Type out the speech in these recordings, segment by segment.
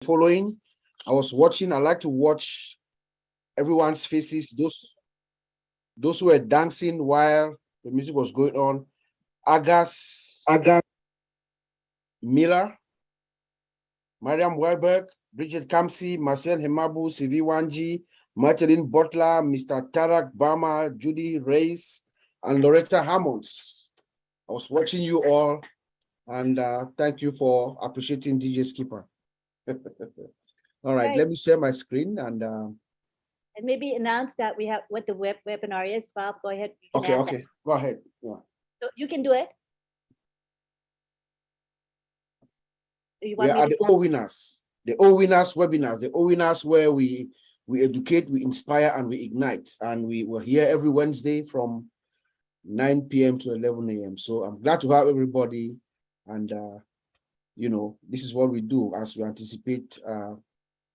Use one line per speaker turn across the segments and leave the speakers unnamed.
following. I was watching. I like to watch everyone's faces. Those who were dancing while the music was going on. Agas Miller, Mariam Welberg, Bridget Kamsi, Marcel Hemabu, CV Wanji, Martin Butler, Mr. Tarak Barma, Judy Reyes, and Loretta Hammonds. I was watching you all, and thank you for appreciating DJ Skipper. All right, let me share my screen and
maybe announce that we have what the webinar is. Bob, go ahead.
Okay, go ahead. Yeah.
So you can do it.
We are the OWINNERS. The OWINNERS webinars, the OWINNERS where we educate, we inspire, and we ignite. And we were here every Wednesday from 9 p.m. to 11 a.m. So I'm glad to have everybody. And, you know, this is what we do as we anticipate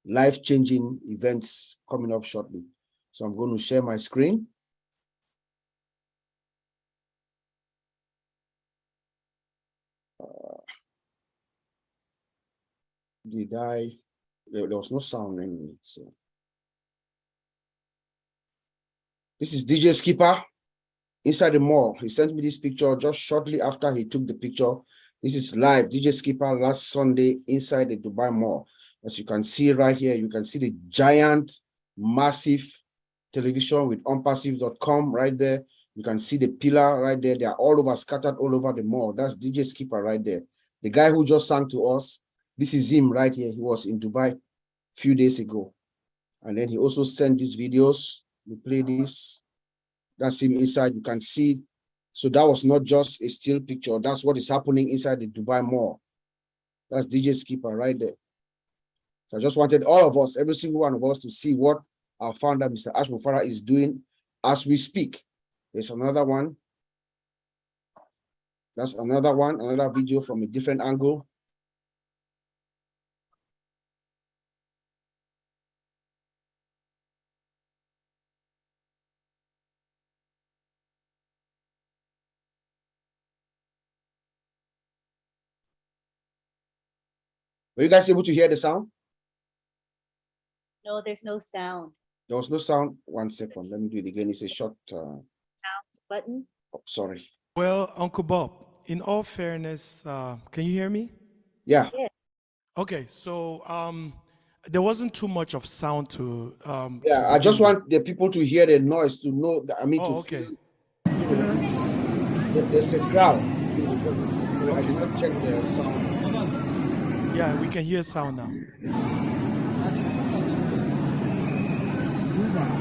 life-changing events coming up shortly. So I'm going to share my screen. There was no sound anyway, so. This is DJ Skipper inside the mall. He sent me this picture just shortly after he took the picture. This is live, DJ Skipper last Sunday inside the Dubai Mall. As you can see right here, you can see the giant, massive television with ONPASSIVE.com right there. You can see the pillar right there. They are all over, scattered all over the mall. That's DJ Skipper right there. The guy who just sang to us, this is him right here. He was in Dubai a few days ago. And then he also sent these videos. We play this. That's him inside. You can see. So that was not just a still picture. That's what is happening inside the Dubai Mall. That's DJ Skipper right there. So I just wanted all of us, every single one of us, to see what our founder, Mr. Ash Mufara, is doing as we speak. There's another one. That's another one, another video from a different angle. Were you guys able to hear the sound?
No, there's no sound.
There was no sound. 1 second. Let me do it again. It's a short
sound button.
Oh, sorry.
Well, Uncle Bob, in all fairness, can you hear me?
Yeah.
Okay, so there wasn't too much of sound to.
Yeah, I just want the people to hear the noise to know. That, I mean,
okay.
There's a crowd. I did not check the sound.
Yeah, we can hear sound now.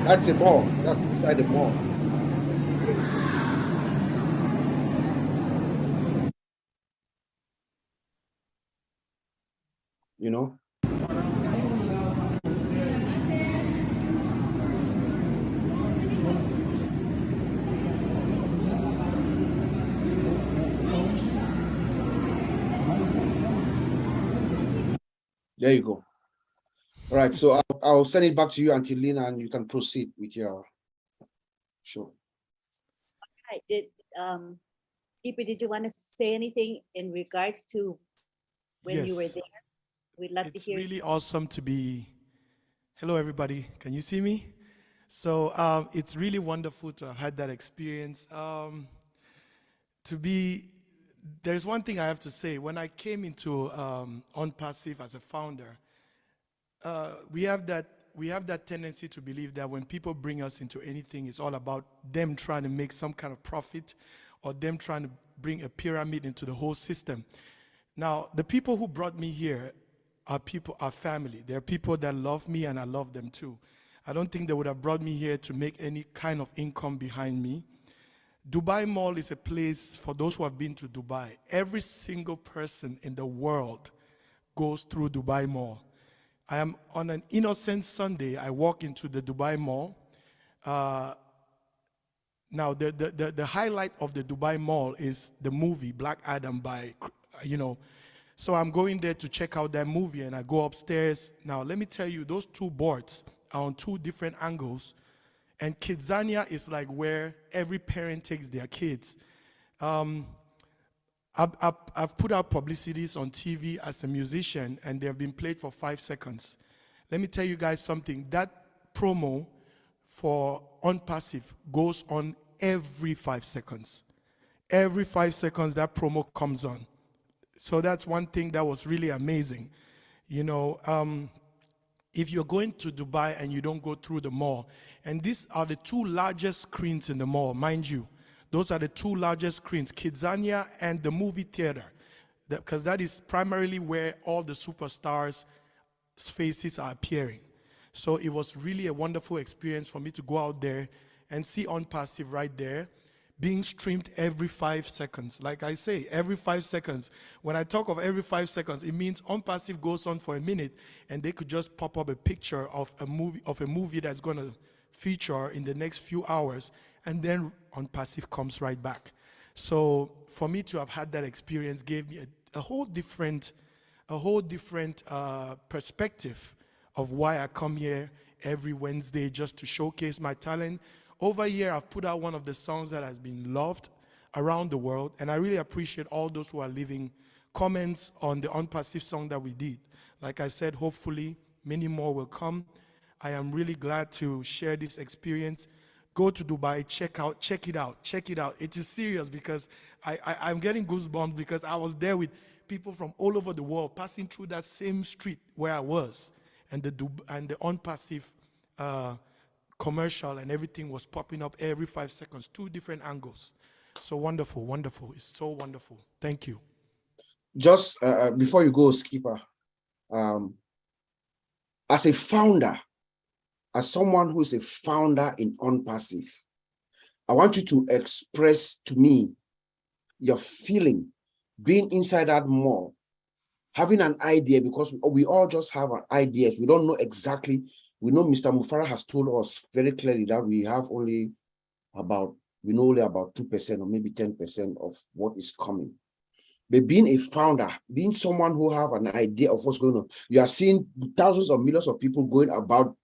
That's a mall. That's inside the mall. You know? There you go. All right, so I'll send it back to you, Auntie Lina, and you can proceed with your show.
All right. Skipper, did you want to say anything in regards to when you were there? We'd love to hear.
It's really awesome to be. Hello, everybody. Can you see me? So it's really wonderful to have had that experience. There's one thing I have to say. When I came into ONPASSIVE as a founder, we have that tendency to believe that when people bring us into anything, it's all about them trying to make some kind of profit or them trying to bring a pyramid into the whole system. Now, the people who brought me here are family. They're people that love me and I love them too. I don't think they would have brought me here to make any kind of income behind me. Dubai Mall is a place for those who have been to Dubai. Every single person in the world goes through Dubai Mall. I am on an innocent Sunday. I walk into the Dubai Mall. Now, the highlight of the Dubai Mall is the movie Black Adam by, So I'm going there to check out that movie, and I go upstairs. Now, let me tell you, those two boards are on two different angles. And Kidzania is like where every parent takes their kids. I've put out publicities on TV as a musician, and they've been played for 5 seconds. Let me tell you guys something. That promo for ONPASSIVE goes on every 5 seconds. Every 5 seconds, that promo comes on. So that's one thing that was really amazing. You know, if you're going to Dubai and you don't go through the mall, and these are the 2 largest screens in the mall, mind you. Those are the 2 largest screens, Kidzania and the movie theater, because that is primarily where all the superstars' faces are appearing. So it was really a wonderful experience for me to go out there and see ONPASSIVE right there, being streamed every 5 seconds. Like I say, every 5 seconds. When I talk of every 5 seconds, it means ONPASSIVE goes on for a minute, and they could just pop up a picture of a movie that's going to feature in the next few hours, and then ONPASSIVE comes right back. So for me to have had that experience gave me a whole different perspective of why I come here every Wednesday, just to showcase my talent. Over here, I've put out one of the songs that has been loved around the world, and I really appreciate all those who are leaving comments on the ONPASSIVE song that we did. Like I said, hopefully many more will come. I am really glad to share this experience. Go to Dubai, check it out. It is serious, because I'm getting goosebumps, because I was there with people from all over the world passing through that same street where I was, and the ONPASSIVE commercial and everything was popping up every 5 seconds, 2 different angles. So wonderful, wonderful. It's so wonderful. Thank you.
Just before you go, Skipper, as a founder, as someone who is a founder in ONPASSIVE, I want you to express to me your feeling being inside that mall, having an idea, because we all just have ideas. We don't know exactly. We know Mr. Mufara has told us very clearly that we know only about 2% or maybe 10% of what is coming. But being a founder, being someone who have an idea of what's going on, you are seeing thousands of millions of people going about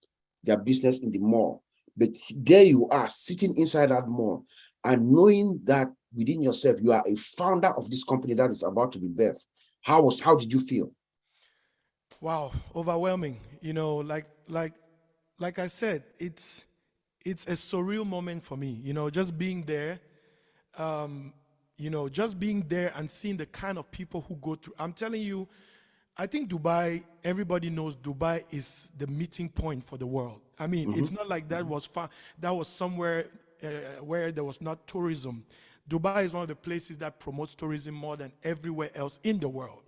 their business in the mall. But there you are sitting inside that mall and knowing that within yourself, you are a founder of this company that is about to be birthed. How did you feel?
Wow, overwhelming. You know, like I said, it's a surreal moment for me. You know, just being there, just being there and seeing the kind of people who go through. I'm telling you, I think Dubai, everybody knows Dubai is the meeting point for the world. I mean, it's not like that was somewhere where there was not tourism. Dubai is one of the places that promotes tourism more than everywhere else in the world.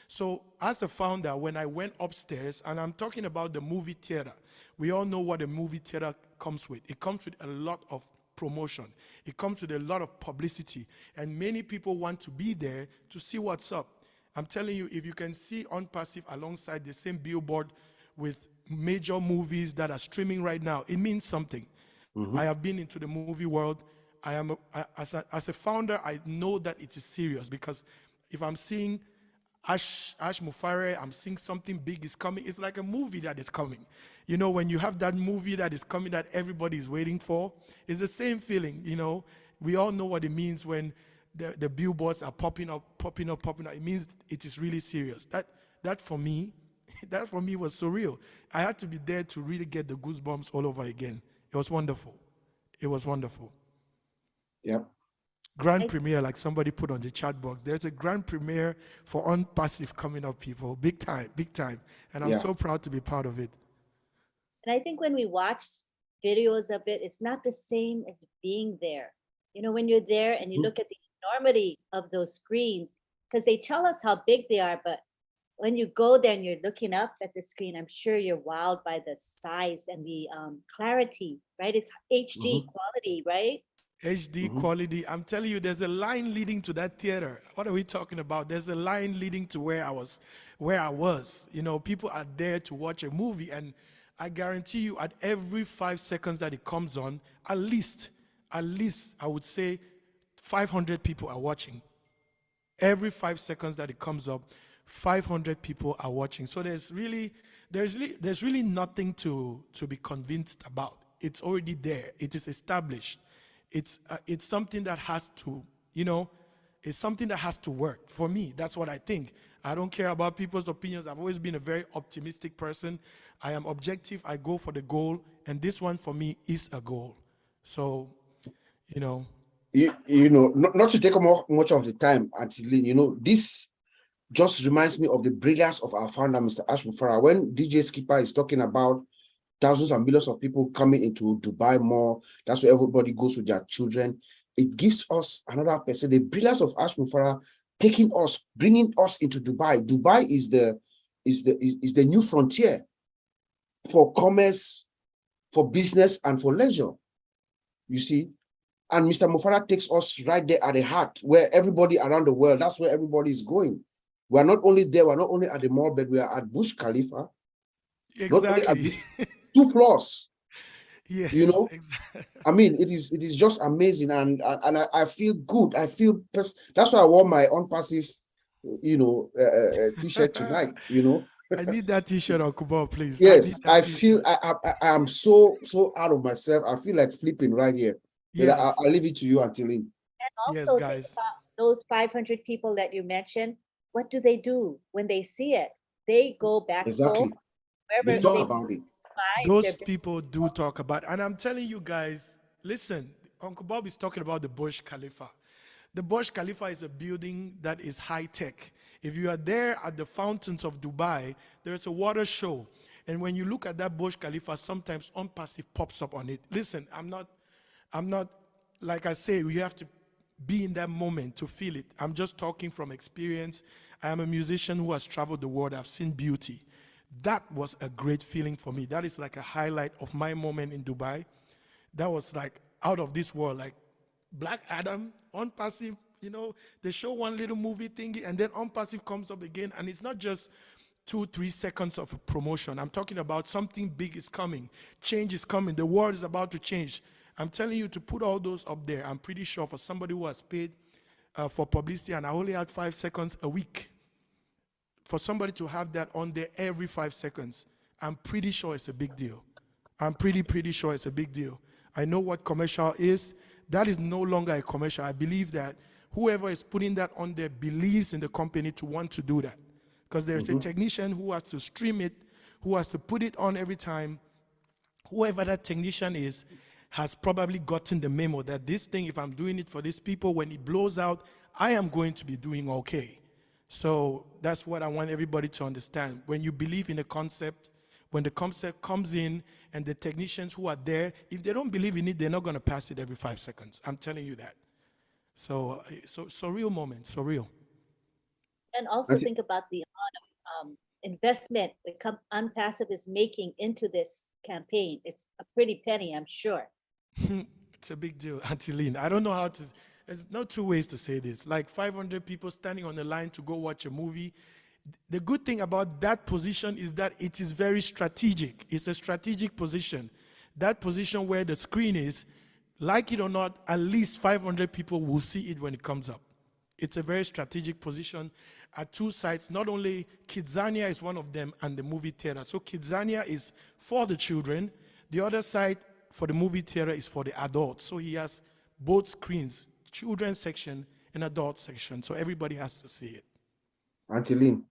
So as a founder, when I went upstairs, and I'm talking about the movie theater, we all know what a movie theater comes with. It comes with a lot of promotion. It comes with a lot of publicity. And many people want to be there to see what's up. I'm telling you, if you can see ONPASSIVE alongside the same billboard with major movies that are streaming right now, it means something. I have been into the movie world. As a founder, I know that it is serious, because if I'm seeing Ash Mufare, I'm seeing something big is coming. It's like a movie that is coming. You know, when you have that movie that is coming that everybody is waiting for, it's the same feeling. You know, we all know what it means when the billboards are popping up. It means it is really serious. That for me was surreal. I had to be there to really get the goosebumps all over again. It was wonderful. It was wonderful.
Yep.
Grand premiere, like somebody put on the chat box. There's a grand premiere for ONPASSIVE coming up, people. Big time, big time. And I'm so proud to be part of it.
And I think when we watch videos of it, it's not the same as being there. You know, when you're there and you look at the enormity of those screens, because they tell us how big they are, but when you go there and you're looking up at the screen, I'm sure you're wowed by the size and the clarity, right? It's HD quality, right?
HD quality. I'm telling you, there's a line leading to that theater. What are we talking about? There's a line leading to where I was. You know, people are there to watch a movie, and I guarantee you, at every 5 seconds that it comes on, at least I would say 500 people are watching. Every 5 seconds that it comes up, 500 people are watching. So there's really nothing to be convinced about. It's already there. It is established. It's something that has to, you know, It's something that has to work. For me, that's what I think. I don't care about people's opinions. I've always been a very optimistic person. I am objective. I go for the goal. And this one for me is a goal. So, you know.
You know, not to take much of the time, actually, you know, this just reminds me of the brilliance of our founder, Mr. Ash Mufarah. When DJ Skipper is talking about thousands and millions of people coming into Dubai Mall, that's where everybody goes with their children. It gives us another person, the brilliance of Ash Mufarah taking us, bringing us into Dubai. Dubai is the new frontier for commerce, for business, and for leisure. You see, and Mr. Mufarah takes us right there at the heart where everybody around the world, that's where everybody is going. We're not only there, we're not only at the mall, but we are at Burj Khalifa.
Exactly.
2 floors.
Yes.
You know,
exactly.
I mean, it is just amazing, and I feel good. I feel that's why I wore my ONPASSIVE, you know, t-shirt tonight. You know,
I need that t-shirt, Uncle Bob, please.
yes,
I
I
need that
feel
t-shirt.
I am so out of myself. I feel like flipping right here. But
Yes.
I'll leave it to you, Antilin.
And
Yes,
also think
guys.
about those 500 people that you mentioned. What do they do when they see it? They go back
Exactly.
home,
They
wherever
talk
they
about it.
buy
Those
their
people do talk about, and I'm telling you guys, listen, Uncle Bob is talking about the Burj Khalifa. The Burj Khalifa is a building that is high tech. If you are there at the fountains of Dubai, there's a water show. And when you look at that Burj Khalifa, sometimes ONPASSIVE pops up on it. Listen, I'm not, like I say, you have to be in that moment to feel it. I'm just talking from experience. I am a musician who has traveled the world. I've seen beauty. That was a great feeling for me. That is like a highlight of my moment in Dubai. That was like out of this world, like Black Adam, ONPASSIVE, you know, they show one little movie thingy and then ONPASSIVE comes up again, and it's not just 2-3 seconds of a promotion. I'm talking about something big is coming. Change is coming. The world is about to change. I'm telling you to put all those up there. I'm pretty sure for somebody who has paid for publicity and I only had 5 seconds a week, for somebody to have that on there every 5 seconds, I'm pretty sure it's a big deal. I'm pretty sure it's a big deal. I know what commercial is. That is no longer a commercial. I believe that whoever is putting that on there believes in the company to want to do that. Because there's a technician who has to stream it, who has to put it on every time. Whoever that technician is has probably gotten the memo that this thing, if I'm doing it for these people, when it blows out, I am going to be doing okay. So that's what I want everybody to understand. When you believe in a concept, when the concept comes in and the technicians who are there, if they don't believe in it, they're not going to pass it every 5 seconds. I'm telling you that. So real moment, so real.
and also think about the amount of investment that ONPASSIVE is making into this campaign. It's a pretty penny, I'm sure.
It's a big deal, Antilene. I don't know how to, there's no 2 ways to say this. Like 500 people standing on the line to go watch a movie. The good thing about that position is that it is very strategic. It's a strategic position. That position where the screen is, like it or not, at least 500 people will see it when it comes up. It's a very strategic position at 2 sites. Not only Kidzania is one of them and the movie theater. So Kidzania is for the children. The other side for the movie theater is for the adults. So he has both screens, children's section and adult section. So everybody has to see it.
Antilin,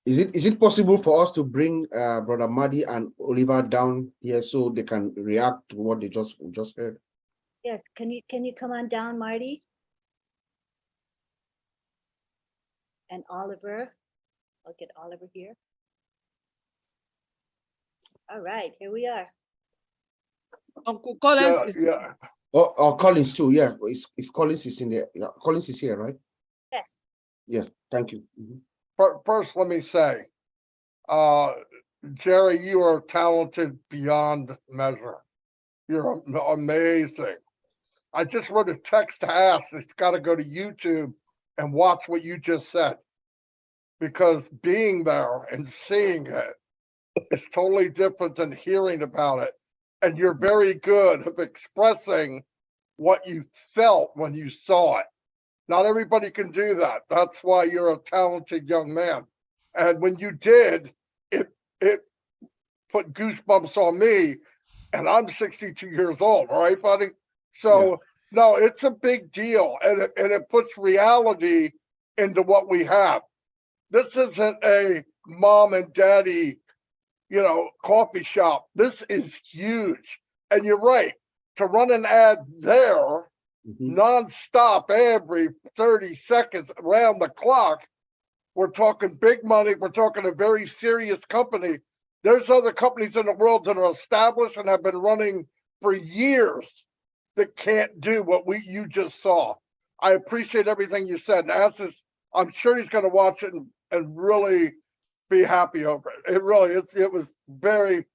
is it possible for us to bring Brother Madi and Oliver down here so they can react to what they just heard?
Yes, can you come on down, Marty? And Oliver, I'll get Oliver here. All right, here we are.
Uncle Collins is
Yeah. Oh, Collins too. Yeah, if Collins is in there, yeah, Collins is here, right?
Yes.
Yeah. Thank you.
First, let me say, Jerry, you are talented beyond measure. You're amazing. I just wrote a text to Ash. It's got to go to YouTube and watch what you just said, because being there and seeing it is totally different than hearing about it. And you're very good at expressing what you felt when you saw it. Not everybody can do that. That's why you're a talented young man. And when you did, it put goosebumps on me. And I'm 62 years old, all right, buddy? So No, it's a big deal, and it puts reality into what we have. This isn't a mom and daddy, coffee shop. This is huge. And you're right, to run an ad there nonstop every 30 seconds around the clock, we're talking big money. We're talking a very serious company. There's other companies in the world that are established and have been running for years that can't do what you just saw. I appreciate everything you said. And I'm sure he's going to watch it and really be happy over it. It was very,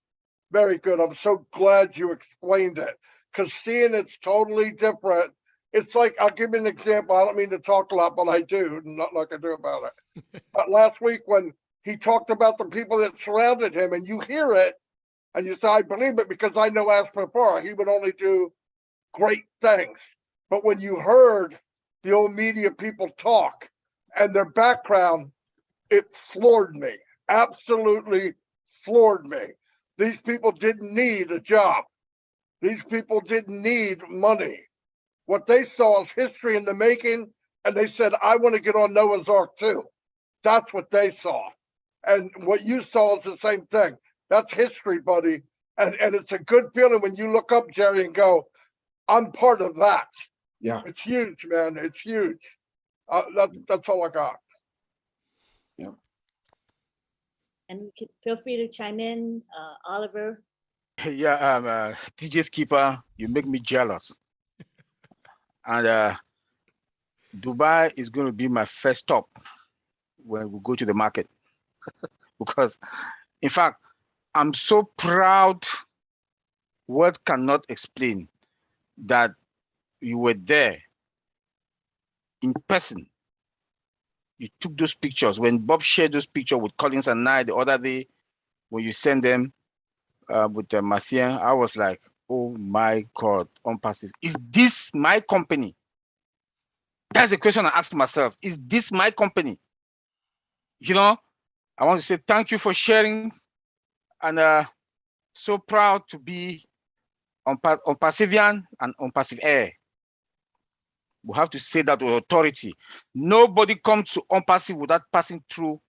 very good. I'm so glad you explained it, because seeing it's totally different. It's like, I'll give you an example. I don't mean to talk a lot, but I do, not like I do about it. But last week when he talked about the people that surrounded him, and you hear it, and you say, I believe it because I know as before, he would only do great things. But when you heard the old media people talk and their background, it floored me, absolutely floored me. These people didn't need a job. These people didn't need money. What they saw is history in the making, and they said, I want to get on Noah's Ark too. That's what they saw. And what you saw is the same thing. That's history, buddy. And it's a good feeling when you look up, Jerry, and go, I'm part of that.
Yeah.
It's huge, man. It's huge. That's all I got.
Yeah.
And you can feel free to chime in, Oliver.
Yeah, DJ Skipper, you make me jealous. And Dubai is going to be my first stop when we go to the market. Because, in fact, I'm so proud, words cannot explain, that you were there in person. You took those pictures. When Bob shared those pictures with Collins and I the other day, when you sent them with Marcien, I was like, oh my God, ONPASSIVE. Is this my company? That's the question I asked myself. Is this my company? I want to say thank you for sharing, and so proud to be ONPASSIVIAN and ONPASSIVE Air. We have to say that with authority. Nobody comes to ONPASSIVE without passing through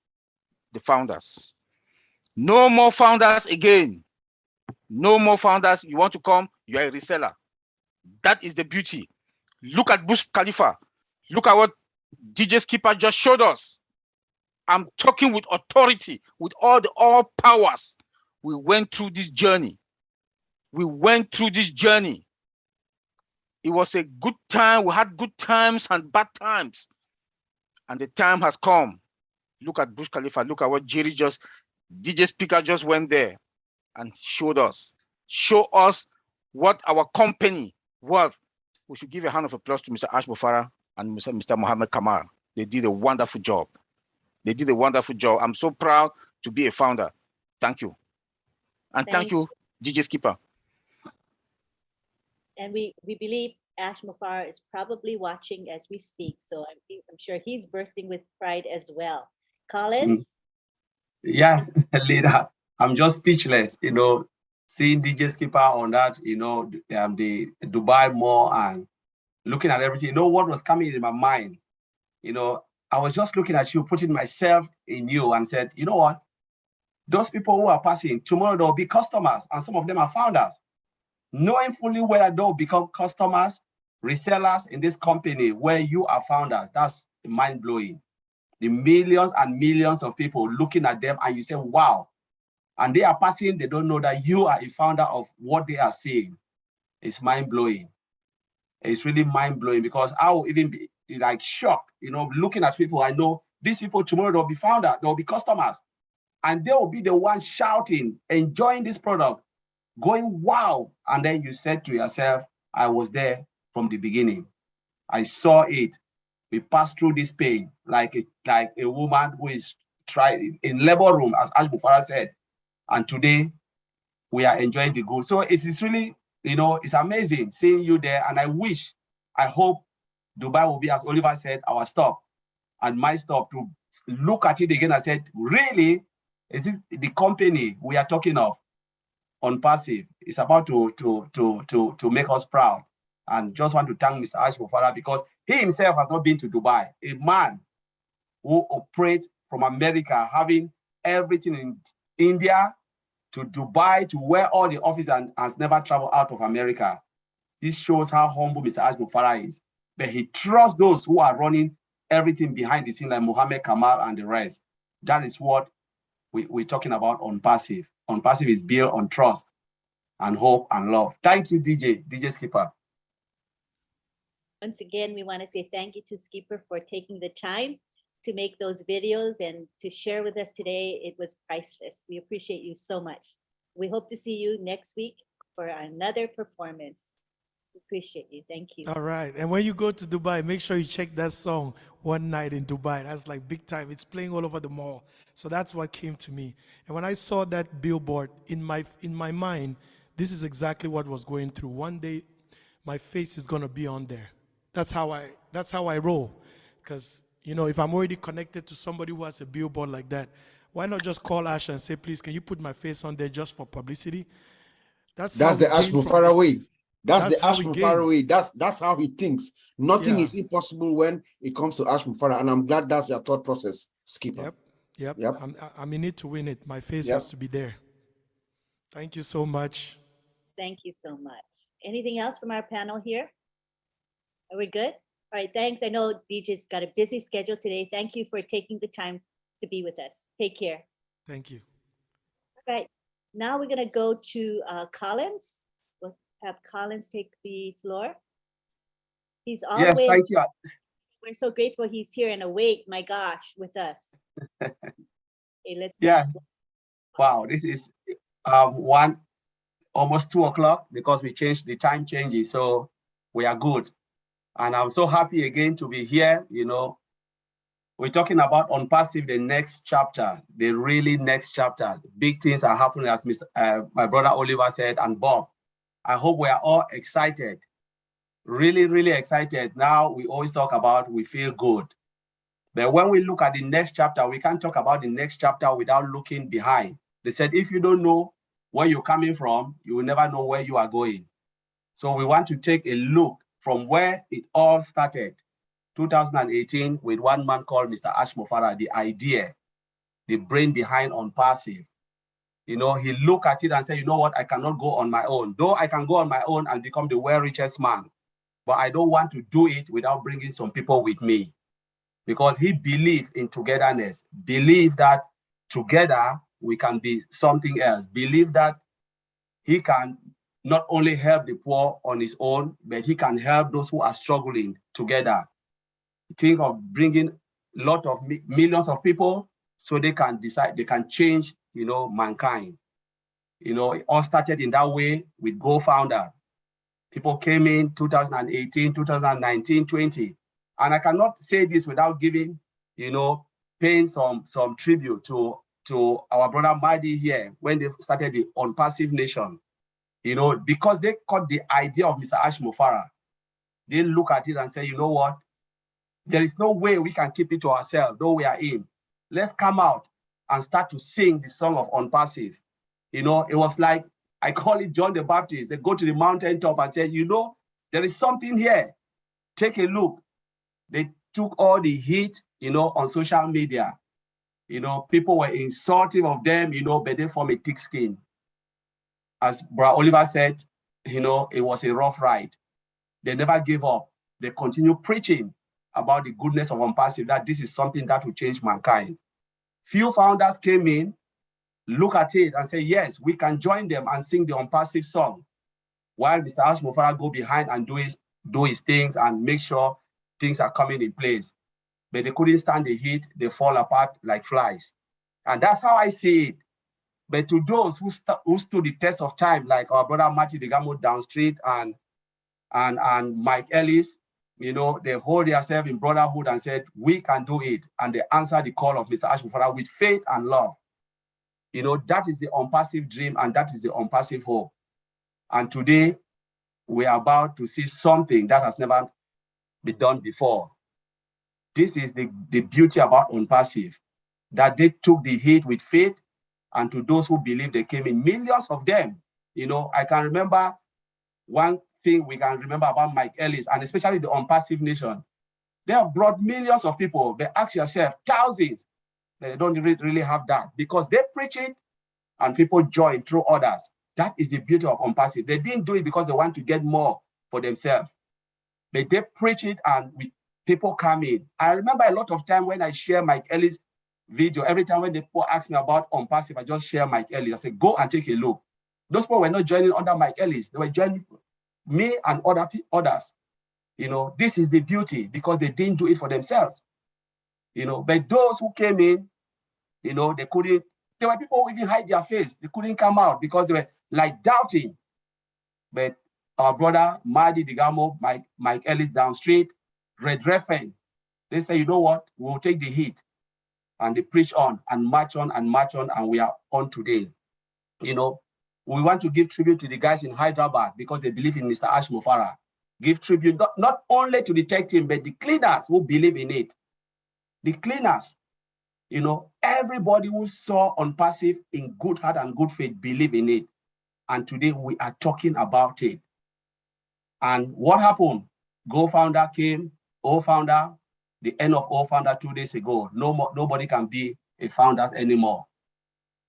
the founders. No more founders again. No more founders. You want to come, you are a reseller. That is the beauty. Look at Burj Khalifa. Look at what DJ Skipper just showed us. I'm talking with authority, with all powers. We went through this journey. We went through this journey. It was a good time. We had good times and bad times. And the time has come. Look at Burj Khalifa. Look at what DJ Speaker just went there and showed us. Show us what our company was. We should give a hand of applause to Mr. Ash Bufara and Mr. Mohammed Kamal. They did a wonderful job. They did a wonderful job. I'm so proud to be a founder. Thank you. And thank you, DJ Skipper.
And we believe Ash Mufar is probably watching as we speak. So I'm sure he's bursting with pride as well. Collins?
Yeah, leader, I'm just speechless, seeing DJ Skipper on that, the Dubai Mall and looking at everything. What was coming in my mind? I was just looking at you, putting myself in you and said, you know what? Those people who are passing, tomorrow they'll be customers, and some of them are founders. Knowing fully well they'll become customers, resellers in this company where you are founders, that's mind-blowing. The millions and millions of people looking at them, and you say, wow. And they are passing, they don't know that you are a founder of what they are seeing. It's mind-blowing. It's really mind-blowing, because I will even be like shocked, looking at people. I know these people tomorrow, they'll be founders, they'll be customers, and they will be the ones shouting, enjoying this product, going, wow. And then you said to yourself, I was there from the beginning. I saw it. We passed through this pain like a woman who is trying in labor room, as Al Mufara said. And today we are enjoying the good. So it is really, it's amazing seeing you there. And I hope Dubai will be, as Oliver said, our stop and my stop, to look at it again and said, really, is it the company we are talking of, ONPASSIVE, is about to make us proud. And just want to thank Mr. Ash Mufara because he himself has not been to Dubai. A man who operates from America, having everything in India to Dubai to where all the office and has never traveled out of America. This shows how humble Mr. Ash Mufara is. But he trusts those who are running everything behind the scene, like Mohammed Kamal and the rest. That is what we're talking about on passive. On passive is built on trust and hope and love. Thank you, DJ Skipper.
Once again, we want to say thank you to Skipper for taking the time to make those videos and to share with us today. It was priceless. We appreciate you so much. We hope to see you next week for another performance. We appreciate you. Thank you.
All right. And when you go to Dubai, make sure you check that song, One Night in Dubai. That's like big time. It's playing all over the mall. So that's what came to me. And when I saw that billboard in my mind, this is exactly what was going through. One day, my face is going to be on there. That's how I roll. Because, you know, if I'm already connected to somebody who has a billboard like that, why not just call Ash and say, please, can you put my face on there just for publicity? That's
the Ash Mufara way. That's the Ash Mufara way. That's how he thinks. Nothing is impossible when it comes to Ash Mufara, and I'm glad that's your thought process, Skipper.
Yep. I'm in it to win it. My face has to be there. Thank you so much.
Thank you so much. Anything else from our panel here? Are we good? All right, thanks. I know DJ's got a busy schedule today. Thank you for taking the time to be with us. Take care.
Thank you.
All right, now we're gonna go to Collins. We'll have Collins take the floor. He's all the way.
Thank you.
We're so grateful he's here and awake, my gosh, with us. Okay, let's
Wow, this is almost 2 o'clock because we changed the time changes, so we are good. And I'm so happy again to be here. You know, we're talking about ONPASSIVE, the next chapter, the really next chapter. Big things are happening, as my brother Oliver said, and Bob. I hope we are all excited, really, really excited. Now, we always talk about we feel good. But when we look at the next chapter, we can't talk about the next chapter without looking behind. They said, if you don't know where you're coming from, you will never know where you are going. So we want to take a look from where it all started, 2018, with one man called Mr. Ash Mufara, the idea, the brain behind ONPASSIVE. You know, he looked at it and said, you know what, I cannot go on my own. Though I can go on my own and become the world richest man, but I don't want to do it without bringing some people with me. Because he believed in togetherness, believed that together we can be something else, believed that he can not only help the poor on his own, but he can help those who are struggling together. Think of bringing a lot of millions of people so they can decide, they can change, you know, mankind. You know, it all started in that way with Go Founder. People came in 2018, 2019, 20. And I cannot say this without giving, you know, paying some tribute to our brother Mahdi here when they started the ONPASSIVE Nation. You know, because they caught the idea of Mr. Ash Mufara. They look at it and say, you know what? There is no way we can keep it to ourselves, though we are in. Let's come out and start to sing the song of ONPASSIVE. You know, it was like, I call it John the Baptist. They go to the mountaintop and say, you know, there is something here. Take a look. They took all the heat, you know, on social media. You know, people were insulting of them, you know, but they form a thick skin. As Brother Oliver said, you know, it was a rough ride. They never gave up. They continue preaching about the goodness of ONPASSIVE, that this is something that will change mankind. Few founders came in, look at it and say, yes, we can join them and sing the ONPASSIVE song, while Mr. Ash Mufara go behind and do his things and make sure things are coming in place. But they couldn't stand the heat. They fall apart like flies. And that's how I see it. But to those who stood the test of time, like our brother Marty Degamo Downstreet and Mike Ellis, you know, they hold themselves in brotherhood and said, we can do it. And they answered the call of Mr. Ash Mufara with faith and love. You know, that is the ONPASSIVE dream and that is the ONPASSIVE hope. And today, we are about to see something that has never been done before. This is the beauty about ONPASSIVE, that they took the heat with faith, and to those who believe, they came in, millions of them. You know, I can remember one thing we can remember about Mike Ellis, and especially the ONPASSIVE Nation. They have brought millions of people. But ask yourself, thousands, they don't really have that because they preach it and people join through others. That is the beauty of ONPASSIVE. They didn't do it because they want to get more for themselves. But they preach it and people come in. I remember a lot of time when I share Mike Ellis video, every time when people ask me about ONPASSIVE, I just share Mike Ellis. I say, go and take a look. Those people were not joining under Mike Ellis. They were joining me and others. You know, this is the beauty because they didn't do it for themselves. You know, but those who came in, you know, they couldn't, there were people who even hide their face. They couldn't come out because they were like doubting. But our brother, Mahdi Digamo, Mike Ellis down street, Red Reffen, they say, you know what, we'll take the heat. And they preach on and march on and march on, and we are on today. You know, we want to give tribute to the guys in Hyderabad because they believe in Mr. Ash Mufara. Give tribute not only to the tech team, but the cleaners who believe in it. The cleaners, you know, everybody who saw ONPASSIVE in good heart and good faith believe in it. And today we are talking about it. And what happened? Go Founder came, O Founder, the end of O Founder 2 days ago. Nobody can be a founder anymore.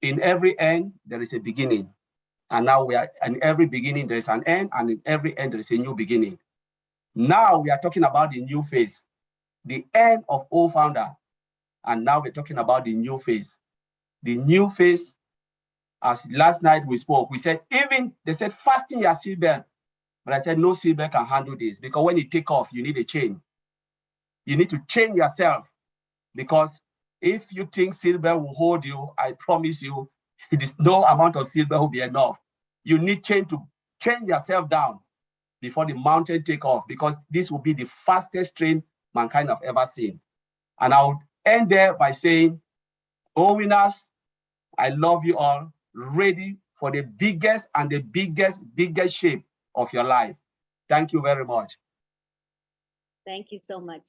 In every end, there is a beginning. And now we are, in every beginning, there is an end, and in every end, there is a new beginning. Now we are talking about the new phase, the end of O Founder. And now we're talking about the new phase. The new phase, as last night we spoke, we said, they said, fasten your seatbelt. But I said, no seatbelt can handle this because when you take off, you need a chain. You need to chain yourself because if you think seatbelt will hold you, I promise you, no amount of seatbelt will be enough. You need chain to chain yourself down before the mountain take off because this will be the fastest train mankind have ever seen. And I would end there by saying, oh winners, I love you all, ready for the biggest and the biggest shape of your life. Thank you very much.
Thank you so much.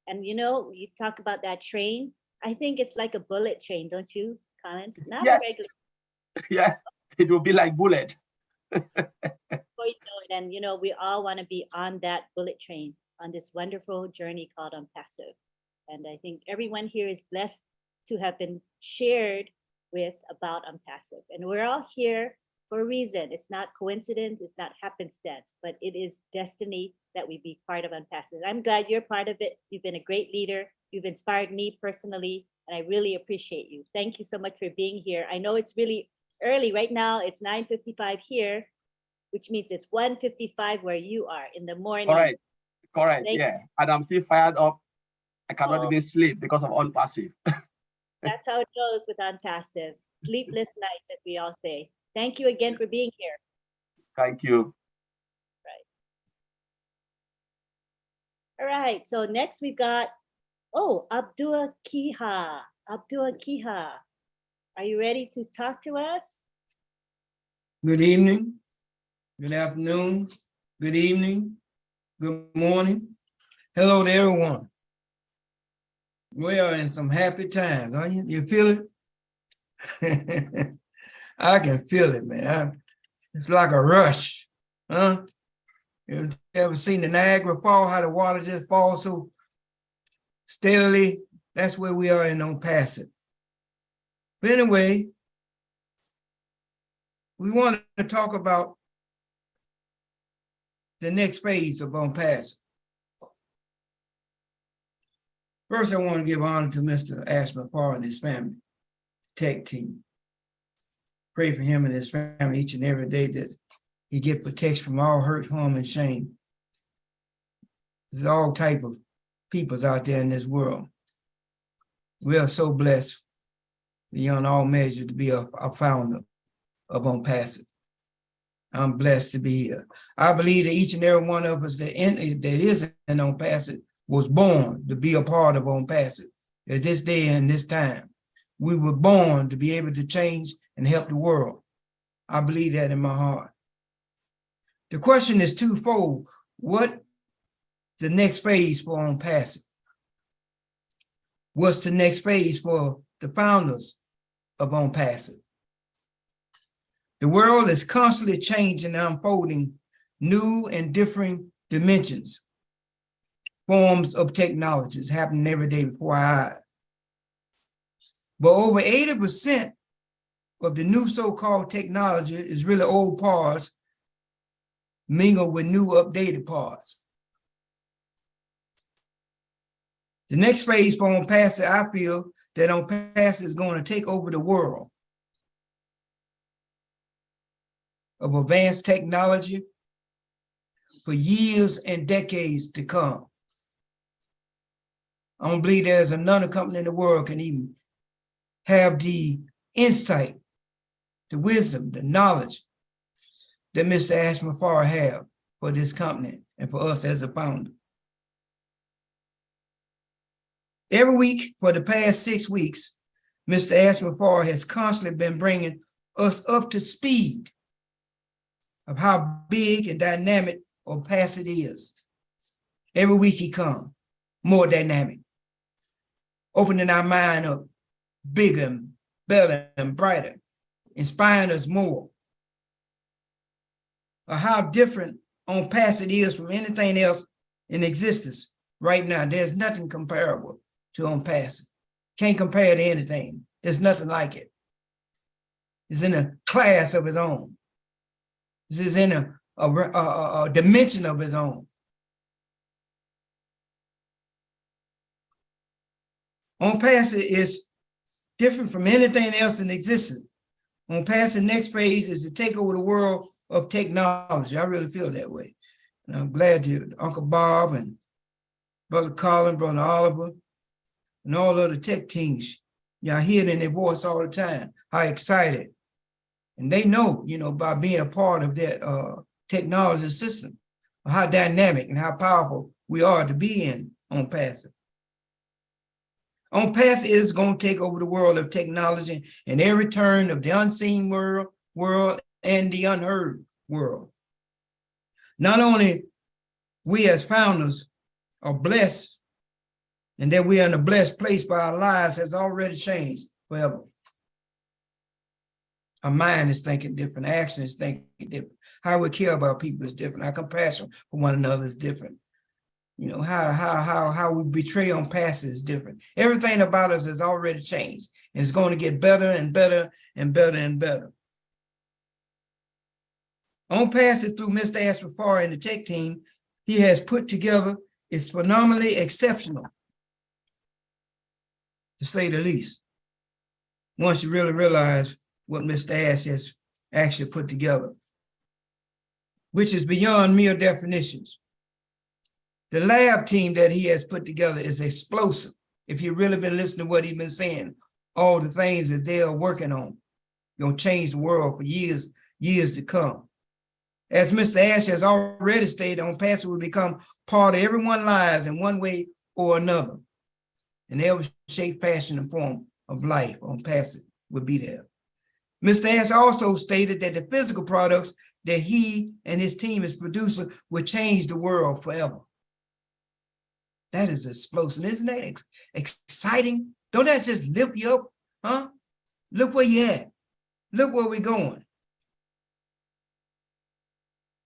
And you know, you talk about that train. I think it's like a bullet train, don't you, Collins? Not
Yes.
a regular.
Yeah, it will be like bullet.
Before you know it, and you know, we all want to be on that bullet train on this wonderful journey called ONPASSIVE. And I think everyone here is blessed to have been shared with about ONPASSIVE. And we're all here for a reason. It's not coincidence, it's not happenstance, but it is destiny that we be part of ONPASSIVE. I'm glad you're part of it. You've been a great leader. You've inspired me personally, and I really appreciate you. Thank you so much for being here. I know it's really early right now. It's 9:55 here, which means it's 1:55 where you are in the morning.
Correct, yeah. And I'm still fired up. I cannot even sleep because of ONPASSIVE.
That's how it goes with ONPASSIVE. Sleepless nights, as we all say. Thank you again for being here.
Thank you.
All right, so next we've got, Abdul Kiha. Abdul Kiha, are you ready to talk to us?
Good evening, good afternoon, good evening, good morning. Hello to everyone. We are in some happy times, aren't you? You feel it? I can feel it, man. It's like a rush, huh? You ever seen the Niagara Fall, how the water just falls so steadily? That's where we are in ONPASSIVE. But anyway, we want to talk about the next phase of ONPASSIVE. First, I want to give honor to Mr. Ashman Farr and his family, tech team. Pray for him and his family each and every day that he get protection from all hurt, harm, and shame. There's all type of peoples out there in this world. We are so blessed beyond all measure to be a founder of ONPASSIVE. I'm blessed to be here. I believe that each and every one of us that is in ONPASSIVE was born to be a part of ONPASSIVE. At this day and this time, we were born to be able to change and help the world. I believe that in my heart. The question is twofold. What the next phase for ONPASSIVE? What's the next phase for the founders of ONPASSIVE? The world is constantly changing and unfolding new and differing dimensions, forms of technologies happening every day before our eyes. But over 80% of the new so-called technology is really old parts mingled with new updated parts. The next phase for ONPASSIVE, I feel that ONPASSIVE is going to take over the world of advanced technology for years and decades to come. I don't believe there's another company in the world can even have the insight, the wisdom, the knowledge that Mr. Ashman Farr have for this company and for us as a founder. Every week for the past 6 weeks, Mr. Ashman Farr has constantly been bringing us up to speed of how big and dynamic ONPASSIVE is. Every week he comes, more dynamic, opening our mind up, bigger and better and brighter, inspiring us more. Or how different ONPASSIVE is from anything else in existence right now. There's nothing comparable to ONPASSIVE. Can't compare to anything. There's nothing like it. It's in a class of its own. This is in a dimension of its own. ONPASSIVE is different from anything else in existence. ONPASSIVE next phase is to take over the world of technology. I really feel that way. And I'm glad to Uncle Bob and Brother Colin, Brother Oliver, and all other tech teams. I hear it in their voice all the time, how excited. And they know, by being a part of that technology system, how dynamic and how powerful we are to be in ONPASSIVE. ONPASSIVE is going to take over the world of technology and every turn of the unseen world and the unheard world. Not only we as founders are blessed and that we are in a blessed place, but our lives has already changed forever. Our mind is thinking different, action is thinking different. How we care about people is different. Our compassion for one another is different. How we betray ONPASSIVE is different. Everything about us has already changed, and it's going to get better and better and better and better. ONPASSIVE, through Mr. Ashman Farr and the tech team he has put together, is phenomenally exceptional, to say the least. Once you really realize what Mr. Ash has actually put together, which is beyond mere definitions. The lab team that he has put together is explosive. If you've really been listening to what he's been saying, all the things that they are working on, going to change the world for years to come. As Mr. Ash has already stated, ONPASSIVE will become part of everyone's lives in one way or another. In every shape, fashion, and form of life, ONPASSIVE will be there. Mr. Ash also stated that the physical products that he and his team is producing will change the world forever. That is explosive. Isn't that exciting? Don't that just lift you up? Huh? Look where you're at. Look where we're going.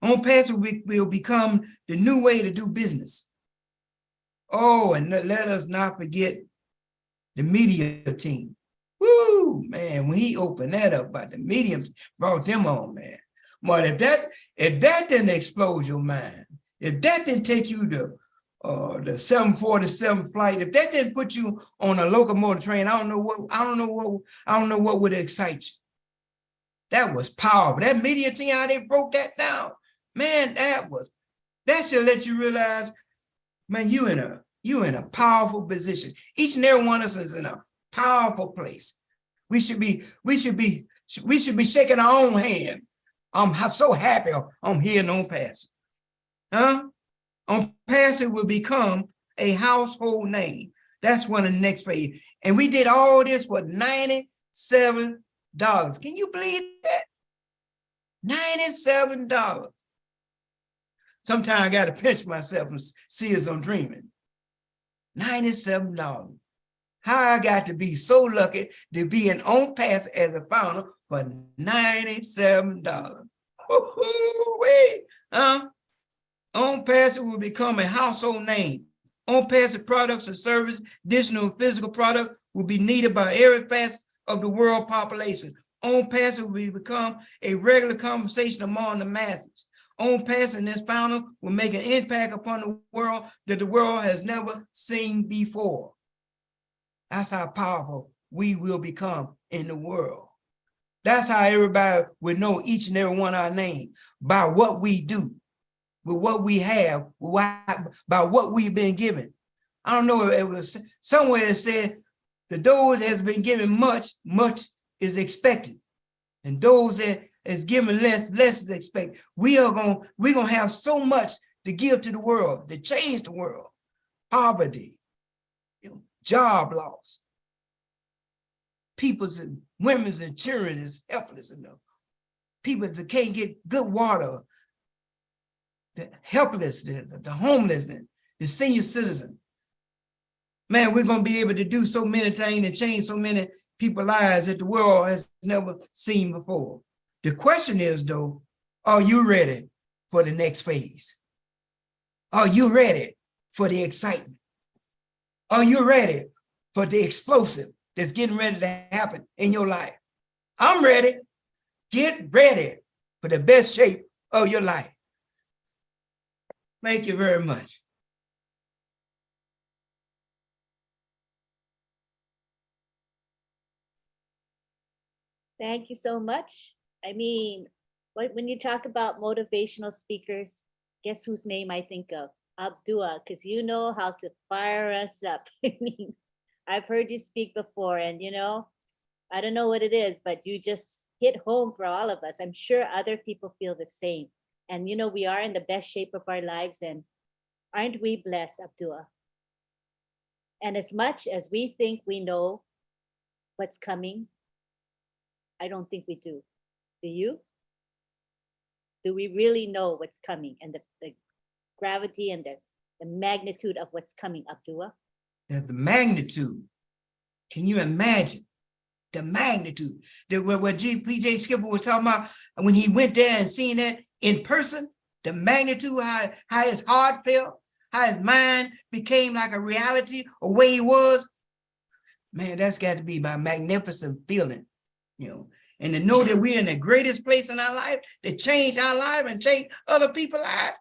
ONPASSIVE will become the new way to do business. Oh, and let us not forget the media team. Woo, man, when he opened that up about the mediums, brought them on, man. But if that didn't explode your mind, if that didn't take you to the 747 flight, if that didn't put you on a locomotive train, I don't know what would excite you. That was powerful. That media team, how they broke that down, man, that should let you realize, man, you in a powerful position. Each and every one of us is in a powerful place. We should be shaking our own hand. I'm so happy I'm here in ONPASSIVE. Huh? ONPASSIVE will become a household name. That's one of the next phase. And we did all this for $97. Can you believe that? $97. Sometimes I got to pinch myself and see as I'm dreaming. $97. How I got to be so lucky to be in ONPASSIVE as a founder for $97. Wait, ONPASSIVE will become a household name. ONPASSIVE products and services, digital and physical products, will be needed by every facet of the world population. ONPASSIVE will become a regular conversation among the masses. ONPASSIVE and its founder will make an impact upon the world that the world has never seen before. That's how powerful we will become in the world. That's how everybody will know each and every one of our names, by what we do, with what we have, by what we've been given. I don't know if it was somewhere it said that those that has been given much, much is expected. And those that is given less, less is expected. We're gonna have so much to give to the world, to change the world. Poverty, job loss. People's and women's and children is helpless enough. People that can't get good water, the helpless, the homeless, the senior citizen. Man, we're gonna be able to do so many things and change so many people's lives that the world has never seen before. The question is though, are you ready for the next phase? Are you ready for the excitement? Are you ready for the explosive that's getting ready to happen in your life? I'm ready. Get ready for the best shape of your life. Thank you very much.
Thank you so much. I mean, when you talk about motivational speakers, guess whose name I think of? Abdullah, because you know how to fire us up. I mean, I've heard you speak before, and I don't know what it is, but you just hit home for all of us. I'm sure other people feel the same. And we are in the best shape of our lives, and aren't we blessed, Abdullah? And as much as we think we know what's coming, I don't think we do. Do you? Do we really know what's coming and the gravity and the magnitude of what's coming, Abdullah?
There's the magnitude. Can you imagine the magnitude? What PJ Skipper was talking about when he went there and seen that in person, the magnitude, how his heart felt, how his mind became like a reality, or where he was. Man, that's got to be my magnificent feeling, and to know that we're in the greatest place in our life to change our life and change other people's lives.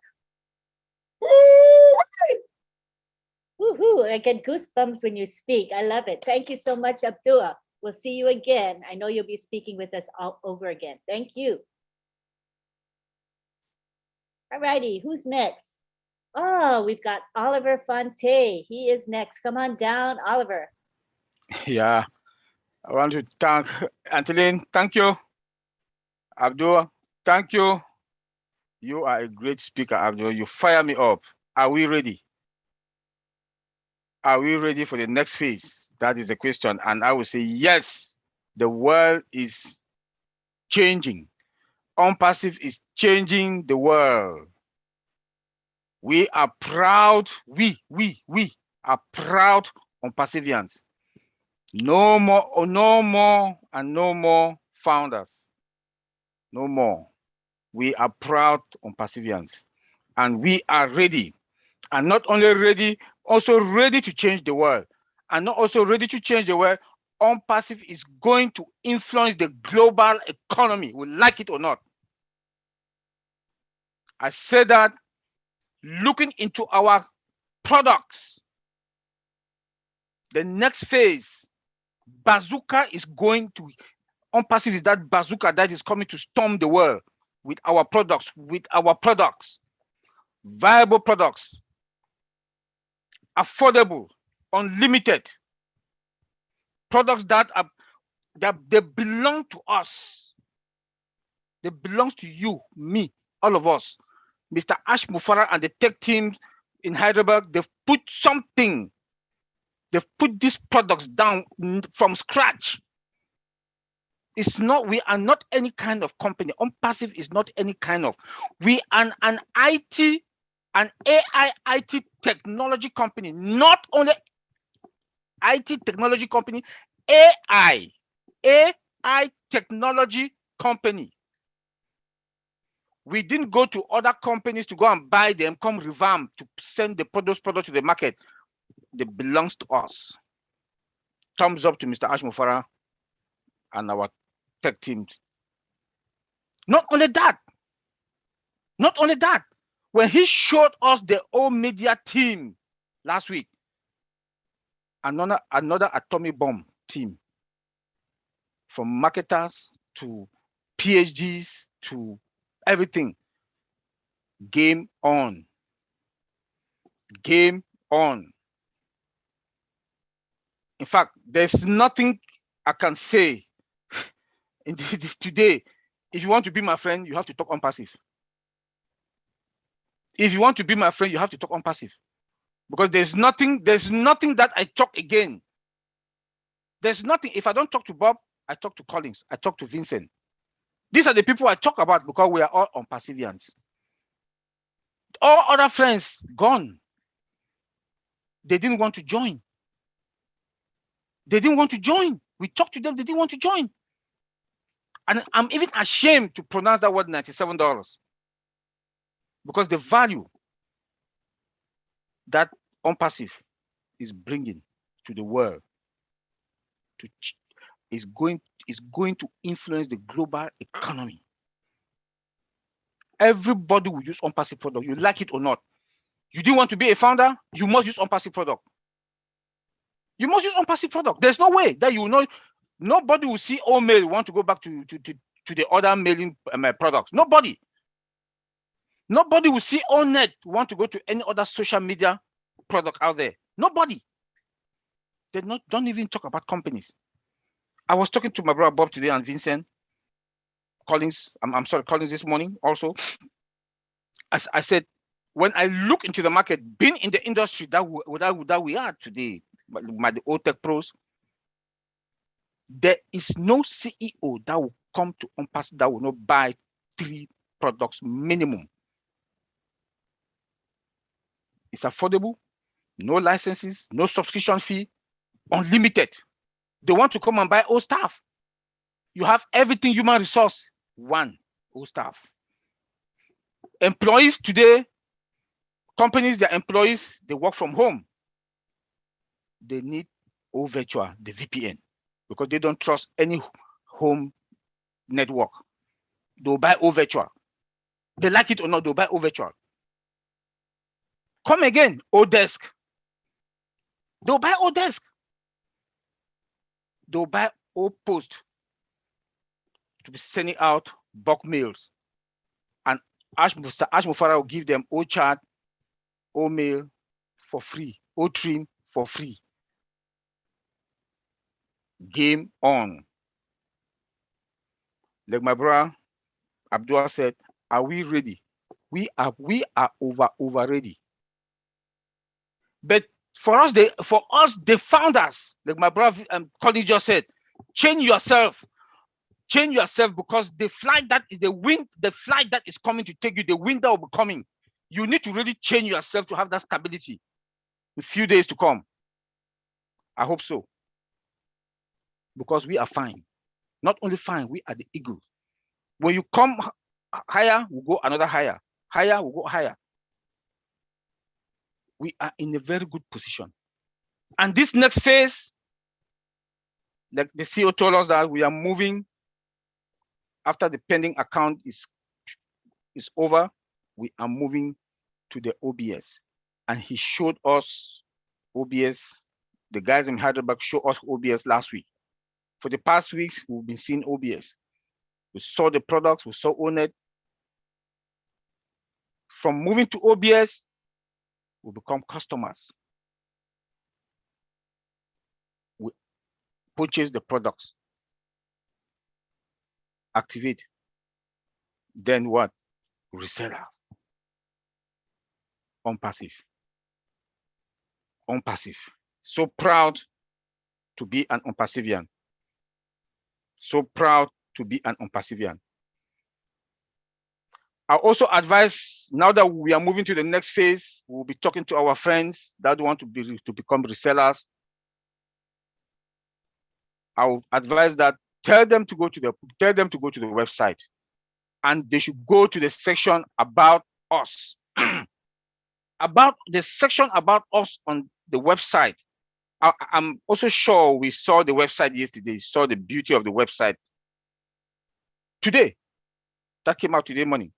Woohoo! I get goosebumps when you speak. I love it. Thank you so much, Abdullah. We'll see you again. I know you'll be speaking with us all over again. Thank you. All righty, who's next? Oh, we've got Oliver Fonte. He is next. Come on down, Oliver.
Yeah, I want to thank Antolin. Thank you. Abdul, thank you. You are a great speaker, Abdul. You fire me up. Are we ready? Are we ready for the next phase? That is the question. And I will say, yes, the world is changing. ONPASSIVE is changing the world. We are proud, we are proud ONPASSIVians. No more founders. No more. We are proud ONPASSIVians. And we are ready. And not only ready, also ready to change the world. And not also ready to change the world, ONPASSIVE is going to influence the global economy, we like it or not. I said that looking into our products, the next phase, bazooka is going to, ONPASSIVE is that bazooka that is coming to storm the world with our products, viable products, affordable, unlimited, products that they belong to us. They belong to you, me, all of us. Mr. Ash Mufara and the tech team in Hyderabad, they've put something. They've put these products down from scratch. We are not any kind of company. ONPASSIVE is not any kind of. We are an IT, an AI IT technology company, not only IT technology company, AI technology company. We didn't go to other companies to go and buy them, come revamp to send those products to the market. They belongs to us. Thumbs up to Mr. Ashmufara and our tech teams. Not only that, when he showed us the old media team last week, another atomic bomb team, from marketers to PhDs to everything. Game on. Game on. In fact, there's nothing I can say today. If you want to be my friend, you have to talk ONPASSIVE. If you want to be my friend, you have to talk ONPASSIVE. Because there's nothing that I talk again. There's nothing. If I don't talk to Bob, I talk to Collins, I talk to Vincent. These are the people I talk about because we are all ONPASSIVians. All other friends gone. They didn't want to join. They didn't want to join. We talked to them, they didn't want to join. And I'm even ashamed to pronounce that word $97 because the value that ONPASSIVE is bringing to the world is going to influence the global economy. Everybody will use ONPASSIVE product, you like it or not. You didn't want to be a founder, you must use ONPASSIVE product. You must use ONPASSIVE product. There's no way that you will know. Nobody will see mail want to go back to the other mailing products. Nobody will see net want to go to any other social media product out there. Nobody. They don't even talk about companies. I was talking to my brother Bob today and Vincent Collins. I'm sorry, Collins this morning also. As I said, when I look into the market, being in the industry that we are today, the old tech pros, there is no CEO that will come to ONPASSIVE that will not buy 3 products minimum. It's affordable, no licenses, no subscription fee, unlimited. They want to come and buy old staff. You have everything human resource, one old staff. Employees today, companies, their employees, they work from home. They need virtual, the VPN, because they don't trust any home network. They'll buy virtual. They like it or not, they'll buy virtual. Come again, desk. They'll buy desk. They'll buy post to be sending out bulk mails. And Mr. Ashmufara will give them chat, mail for free, trim for free. Game on. Like my brother Abdullah said, are we ready? We are over ready. But for us, the founders, like my brother Colin just said, change yourself because the flight that is the flight that is coming to take you, the wind that will be coming, you need to really change yourself to have that stability in a few days to come. I hope so. Because we are fine. Not only fine, we are the eagles. When you come higher, we'll go another higher. Higher, we'll go higher. We are in a very good position. And this next phase, like the CEO told us that we are moving after the pending account is over, we are moving to the OBS. And he showed us OBS. The guys in Hyderabad showed us OBS last week. For the past weeks, we've been seeing OBS. We saw the products, we saw ONET. From moving to OBS, we become customers. We purchase the products, activate. Then what? Reseller. ONPASSIVE. ONPASSIVE. So proud to be an ONPASSIVian. So proud to be an ONPASSIVian. I also advise, now that we are moving to the next phase, we'll be talking to our friends that want to become resellers. I will advise that tell them to go to the website. and they should go to the section about us. About the section about us on the website. I'm also sure we saw the website yesterday, saw the beauty of the website. Today, that came out today morning.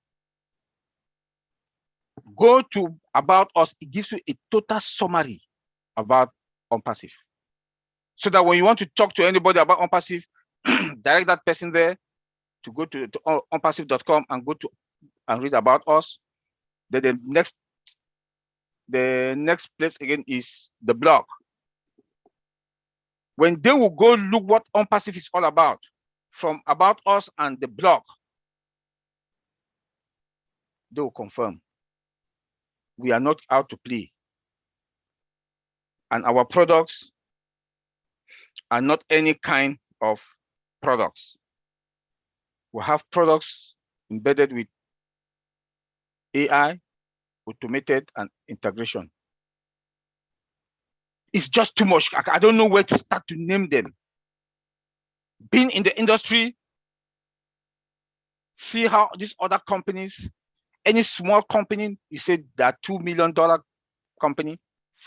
Go to about us, it gives you a total summary about ONPASSIVE. So that when you want to talk to anybody about ONPASSIVE, direct that person there to go to onpassive.com and go to and read about us. Then the next place again is the blog. When they will go look what ONPASSIVE is all about, from about us and the blog, they will confirm we are not out to play. And our products are not any kind of products. We have products embedded with AI, automated, and integration. It's just too much. I don't know where to start to name them. Being in the industry, see how these other companies, any small company, you say that $2 million company,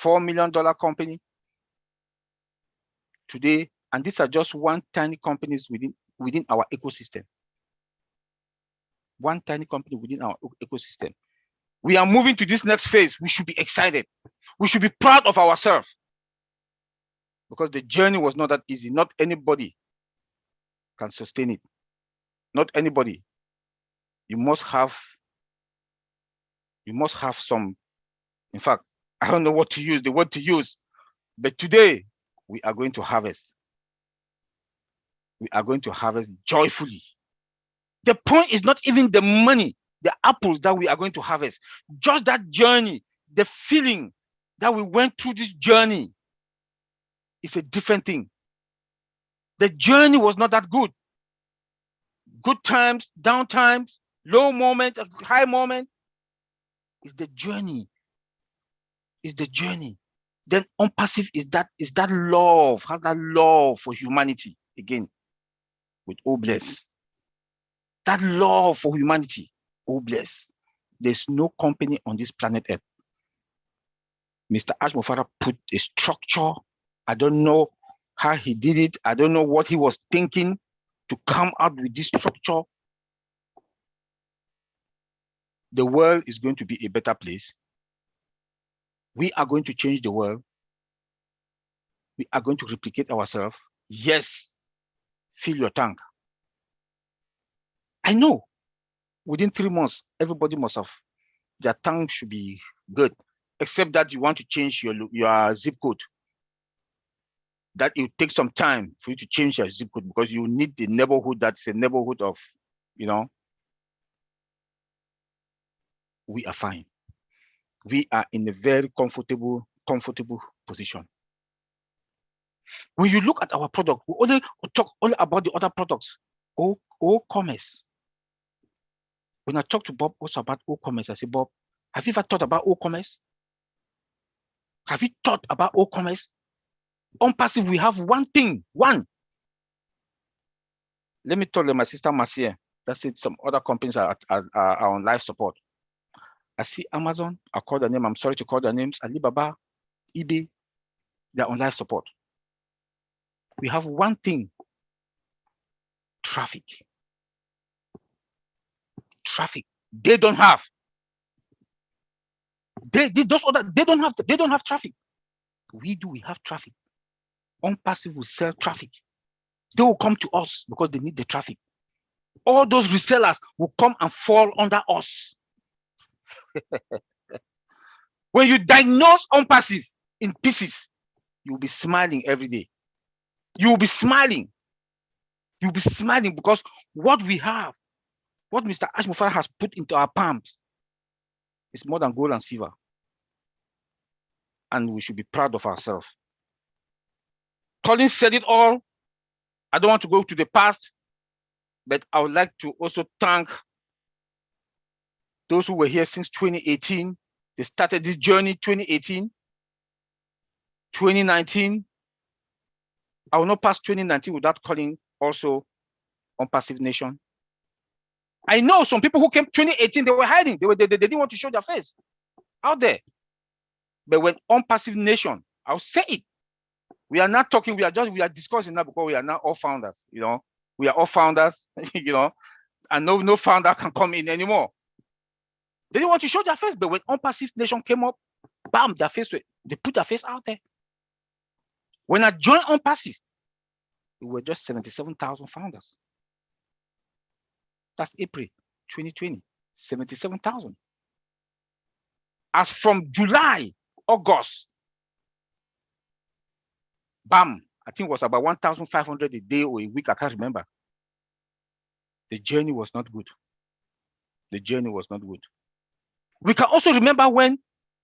$4 million company today, and these are just one tiny companies within our ecosystem. One tiny company within our ecosystem. We are moving to this next phase. We should be excited. We should be proud of ourselves, because the journey was not that easy. Not anybody can sustain it. Not anybody. You must have some, in fact, I don't know what to use, the word to use, but today we are going to harvest. We are going to harvest joyfully. The point is not even the money, the apples that we are going to harvest, just that journey, the feeling that we went through this journey is a different thing. The journey was not that good. Good times, down times, low moment, high moment. It's the journey. It's the journey. Then ONPASSIVE is that love, have that love for humanity again with OBLESS. That love for humanity, OBLESS. There's no company on this planet Earth. Mr. Ashmofara put a structure. I don't know how he did it. I don't know what he was thinking to come out with this structure. The world is going to be a better place. We are going to change the world. We are going to replicate ourselves. Yes, fill your tank. I know within 3 months, everybody must have, their tank should be good, except that you want to change your zip code. That it will take some time for you to change your zip code, because you need the neighborhood that's a neighborhood of, you know, we are fine. We are in a very comfortable position. When you look at our product, we only talk only about the other products. O-commerce. When I talk to Bob also about O-commerce, I say, Bob, have you ever thought about O-commerce? Have you thought about O-commerce? ONPASSIVE, we have one thing, one. Let me tell you, my sister Marcia, that's it. Some other companies are on live support. I see Amazon, I call the name, I'm sorry to call their names, Alibaba, eBay, they're on live support. We have one thing, traffic. Traffic. They don't have. They don't have traffic. We do, we have traffic. ONPASSIVE will sell traffic. They will come to us because they need the traffic. All those resellers will come and fall under us. When you diagnose ONPASSIVE in pieces, you'll be smiling every day. You'll be smiling. You'll be smiling because what we have, what Mr. Ashmofara has put into our palms is more than gold and silver. And we should be proud of ourselves. Colin said it all. I don't want to go to the past, but I would like to also thank those who were here since 2018. They started this journey 2018, 2019. I will not pass 2019 without calling also ONPASSIVE Nation. I know some people who came 2018, they were hiding. They didn't want to show their face out there. But when ONPASSIVE Nation, I'll say it. We are not talking, we are discussing now because we are now all founders, you know. We are all founders, you know, and no founder can come in anymore. They didn't want to show their face, but when ONPASSIVE Nation came up, bam, they put their face out there. When I joined ONPASSIVE, we were just 77,000 founders. That's April 2020, 77,000. As from July, August, bam, I think it was about 1,500 a day or a week, I can't remember. The journey was not good. The journey was not good. We can also remember when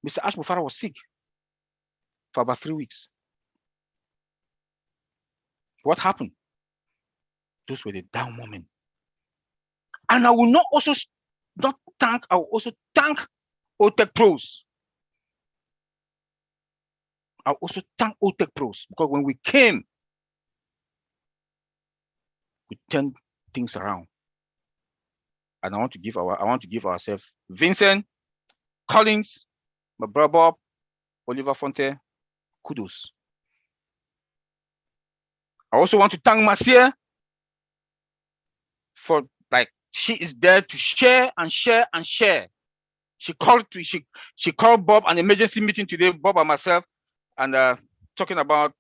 Mr. Ash Mufara was sick for about 3 weeks. What happened? Those were the down moments. And I will I will also thank OTech Pros. I also thank OTech Pros because when we came, we turned things around. And I want to give ourselves Vincent, Collins, my brother Bob, Oliver Fonte, kudos. I also want to thank Marcia for she is there to share and share and share. She called Bob an emergency meeting today, Bob and myself, and talking about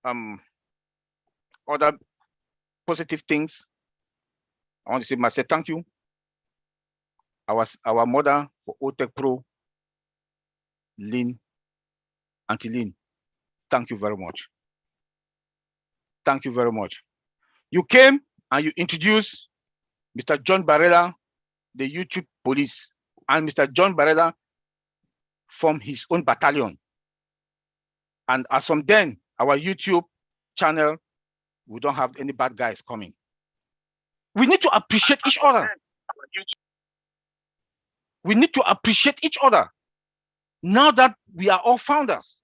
other positive things. I want to say, Marcia, thank you. Our mother for OTech Pro, Lynn, Auntie Lynn, thank you very much. Thank you very much. You came and you introduced Mr. John Barrella, the YouTube police, and Mr. John Barrella formed his own battalion. And as from then, our YouTube channel, we don't have any bad guys coming. We need to appreciate each other. We need to appreciate each other. Now that we are all founders,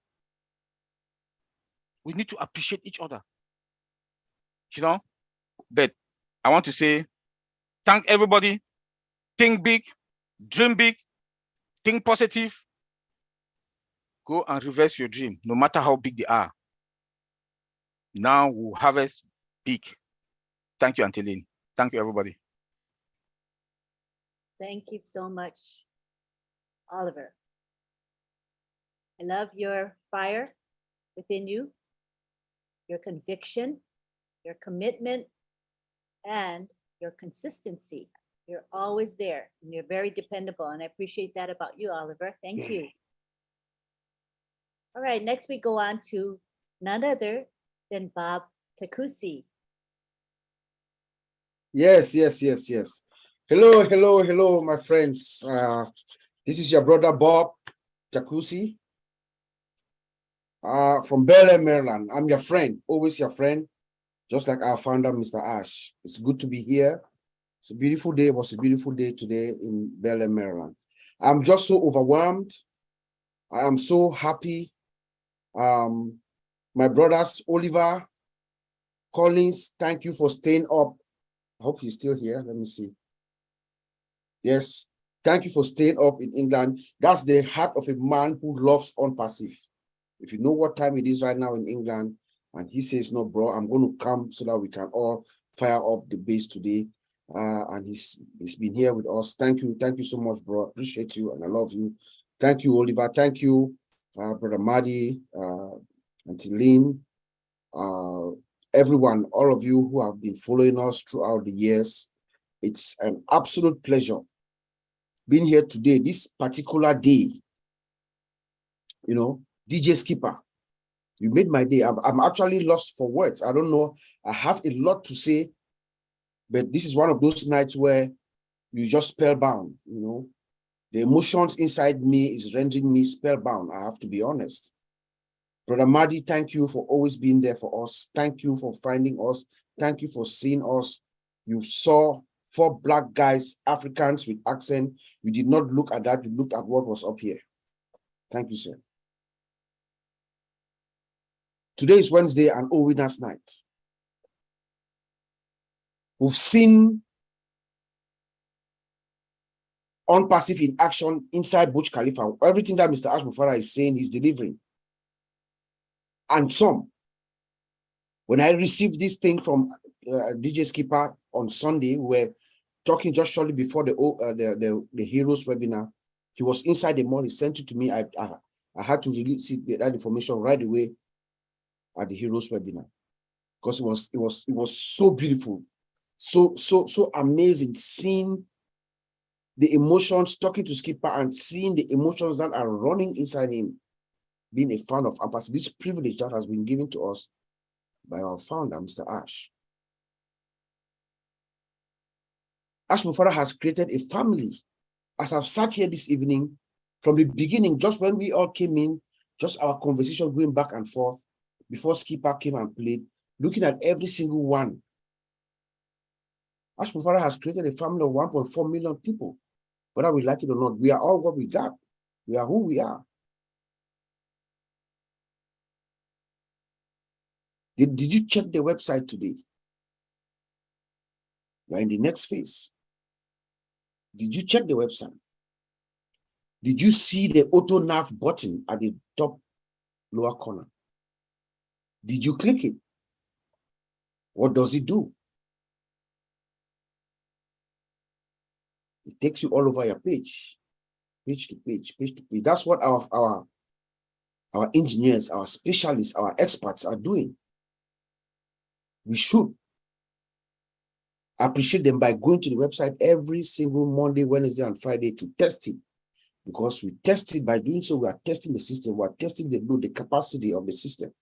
we need to appreciate each other. You know, but I want to say, thank everybody. Think big, dream big, think positive. Go and reverse your dream, no matter how big they are. Now we'll harvest big. Thank you, Auntie Lynn. Thank you, everybody.
Thank you so much, Oliver. I love your fire within you, your conviction, your commitment, and your consistency. You're always there and you're very dependable. And I appreciate that about you, Oliver. Thank you. All right, next we go on to none other than Bob Takusi.
Yes. Hello, my friends. This is your brother Bob Takusi from Bel Air, Maryland. I'm your friend, always your friend, just like our founder, Mr. Ash. It's good to be here. It's a beautiful day. It was a beautiful day today in Bel Air, Maryland. I'm just so overwhelmed. I am so happy. My brothers, Oliver, Collins, thank you for staying up. I hope he's still here. Let me see. Yes, thank you for staying up in England. That's the heart of a man who loves ONPASSIVE. If you know what time it is right now in England, and he says, no, bro, I'm going to come so that we can all fire up the base today. And he's been here with us. Thank you so much, bro. Appreciate you and I love you. Thank you, Oliver. Thank you, Brother Madi, Auntie Lynn, everyone, all of you who have been following us throughout the years. It's an absolute pleasure being here today, this particular day. You know, DJ Skipper, you made my day. I'm actually lost for words. I don't know. I have a lot to say, but this is one of those nights where you just spellbound, you know. The emotions inside me is rendering me spellbound. I have to be honest. Brother Madi, thank you for always being there for us. Thank you for finding us. Thank you for seeing us. You saw 4 black guys, Africans with accent. You did not look at that. You looked at what was up here. Thank you, sir. Today is Wednesday and OWINNERS night. We've seen ONPASSIVE in action inside Burj Khalifa. Everything that Mr. Ash Mufarah is saying, he's delivering. And some. When I received this thing from DJ Skipper on Sunday, we were talking just shortly before the Heroes webinar. He was inside the mall. He sent it to me. I had to release that information right away at the Heroes webinar, because it was so beautiful, so amazing, seeing the emotions, talking to Skipper and seeing the emotions that are running inside him, being a fan of ONPASSIVE. This privilege that has been given to us by our founder, Mr. Ash. Ash Mufarah has created a family. As I've sat here this evening, from the beginning, just when we all came in, just our conversation going back and forth, before Skipper came and played, looking at every single one. Ash Mufarah has created a family of 1.4 million people. Whether we like it or not, we are all what we got. We are who we are. Did you check the website today? We're in the next phase. Did you check the website? Did you see the auto nav button at the top lower corner? Did you click it? What does it do? It takes you all over your page, page to page, page to page. That's what our engineers, our specialists, our experts are doing. We should appreciate them by going to the website every single Monday, Wednesday, and Friday to test it. Because we test it. By doing so, we are testing the system. We are testing the load, the capacity of the system.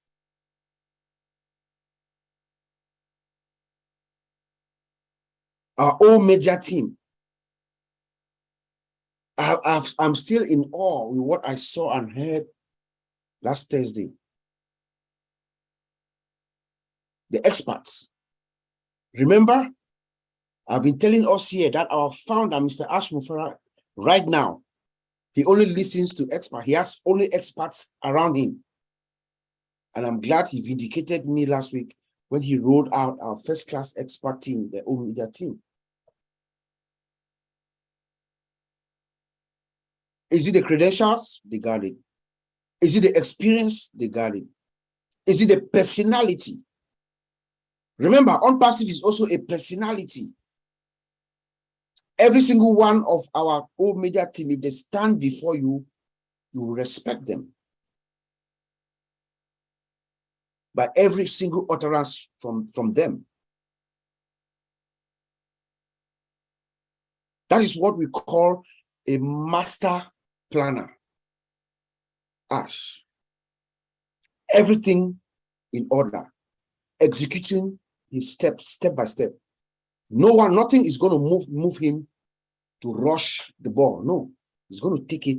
Our whole media team. I'm still in awe with what I saw and heard last Thursday. The experts. Remember, I've been telling us here that our founder, Mr. Ash Mufarah, right now, he only listens to experts. He has only experts around him. And I'm glad he vindicated me last week when he rolled out our first-class expert team, the own media team. Is it the credentials? They got it. Is it the experience? They got it. Is it the personality? Remember, ONPASSIVE is also a personality. Every single one of our whole media team, if they stand before you, you will respect them. By every single utterance from them. That is what we call a master planner. Ash. Everything in order. Executing his steps, step by step. Nothing is going to move him to rush the ball. No, he's going to take it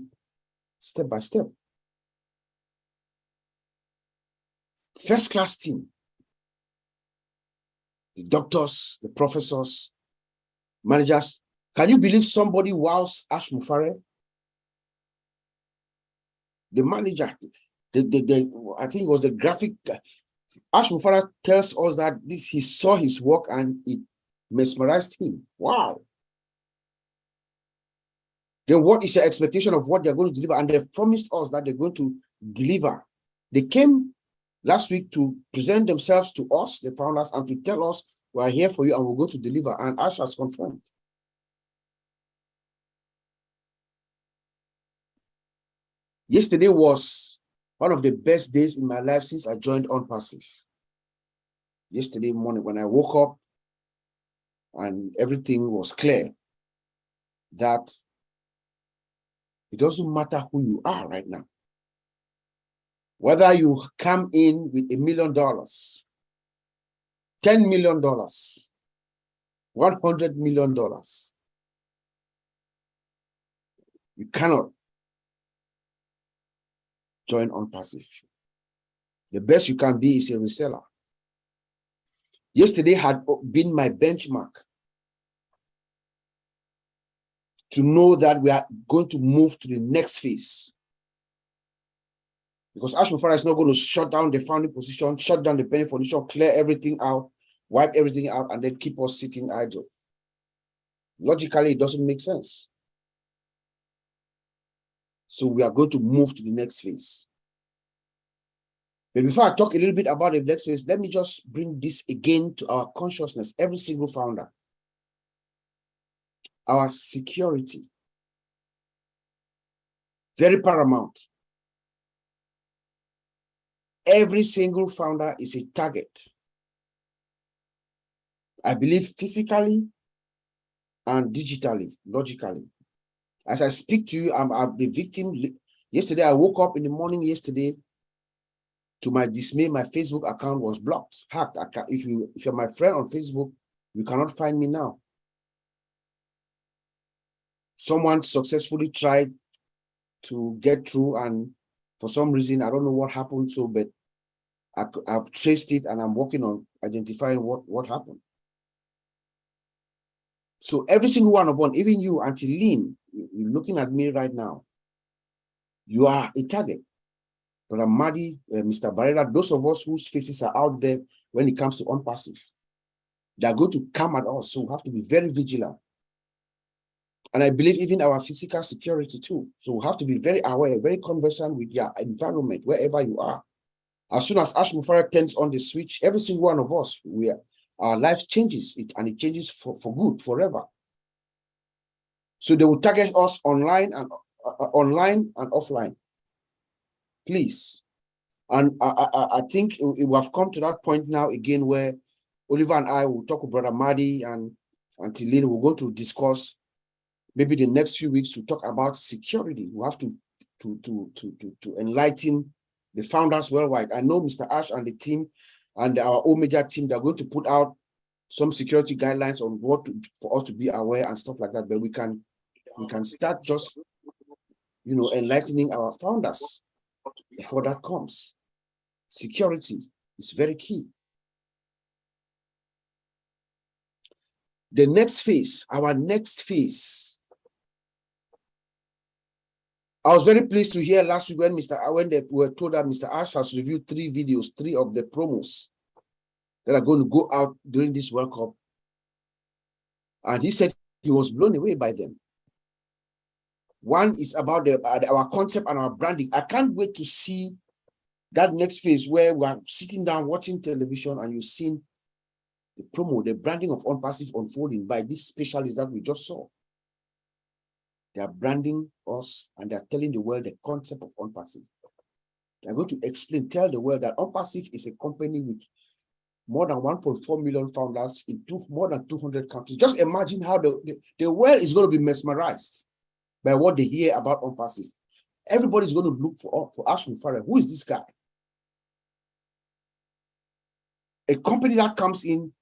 step by step. First class team. The doctors, the professors, managers. Can you believe somebody wows Ash Mufarah? The manager, I think it was the graphic. Ash Mufarah tells us that he saw his work and it mesmerized him. Wow. Then what is your expectation of what they're going to deliver? And they've promised us that they're going to deliver. They came last week to present themselves to us, the founders, and to tell us we are here for you and we're going to deliver. And Ash has confirmed. Yesterday was one of the best days in my life since I joined ONPASSIVE. Yesterday morning when I woke up and everything was clear that it doesn't matter who you are right now. Whether you come in with $1 million, $10 million, $100 million, you cannot join ONPASSIVE. The best you can be is a reseller. Yesterday had been my benchmark to know that we are going to move to the next phase. Because Ash Mufarah is not going to shut down the founding position, shut down the penny position, clear everything out, wipe everything out, and then keep us sitting idle. Logically, it doesn't make sense. So we are going to move to the next phase. But before I talk a little bit about the next phase, let me just bring this again to our consciousness, every single founder. Our security, very paramount. Every single founder is a target. I believe physically and digitally, logically. As I speak to you, I'm the victim. Yesterday, I woke up in the morning yesterday. To my dismay, my Facebook account was blocked, hacked. If you're my friend on Facebook, you cannot find me now. Someone successfully tried to get through, and for some reason, I don't know what happened. So, but I've traced it, and I'm working on identifying what happened. So every single one of one, even you, Auntie Lynn, you're looking at me right now. You are a target. Brother Madi, Mr. Barrera, those of us whose faces are out there when it comes to ONPASSIVE, they are going to come at us. So we have to be very vigilant. And I believe even our physical security too. So we have to be very aware, very conversant with your environment, wherever you are. As soon as Ash Mufara turns on the switch, every single one of us, our life changes, and it changes for good, forever. So they will target us online and offline. Please. And I think we have come to that point now again where Oliver and I will talk with Brother Madi and Tilly. We're going to discuss maybe the next few weeks to talk about security. We have to enlighten the founders worldwide. I know Mr. Ash and the team and our Omega team, they're going to put out some security guidelines on for us to be aware and stuff like that. But we can start just, enlightening our founders before that comes. Security is very key. The next phase, our next phase. I was very pleased to hear last week when we were told that Mr. Ash has reviewed 3 videos, 3 of the promos that are going to go out during this World Cup. And he said he was blown away by them. One is about our concept and our branding. I can't wait to see that next phase where we are sitting down watching television and you've seen the promo, the branding of ONPASSIVE unfolding by these specialists that we just saw. They are branding us and they are telling the world the concept of ONPASSIVE. They are going to tell the world that ONPASSIVE is a company with more than 1.4 million founders in more than 200 countries. Just imagine how the world is going to be mesmerized by what they hear about ONPASSIVE. Everybody's going to look for Ash Mufara. Who is this guy? A company that comes in,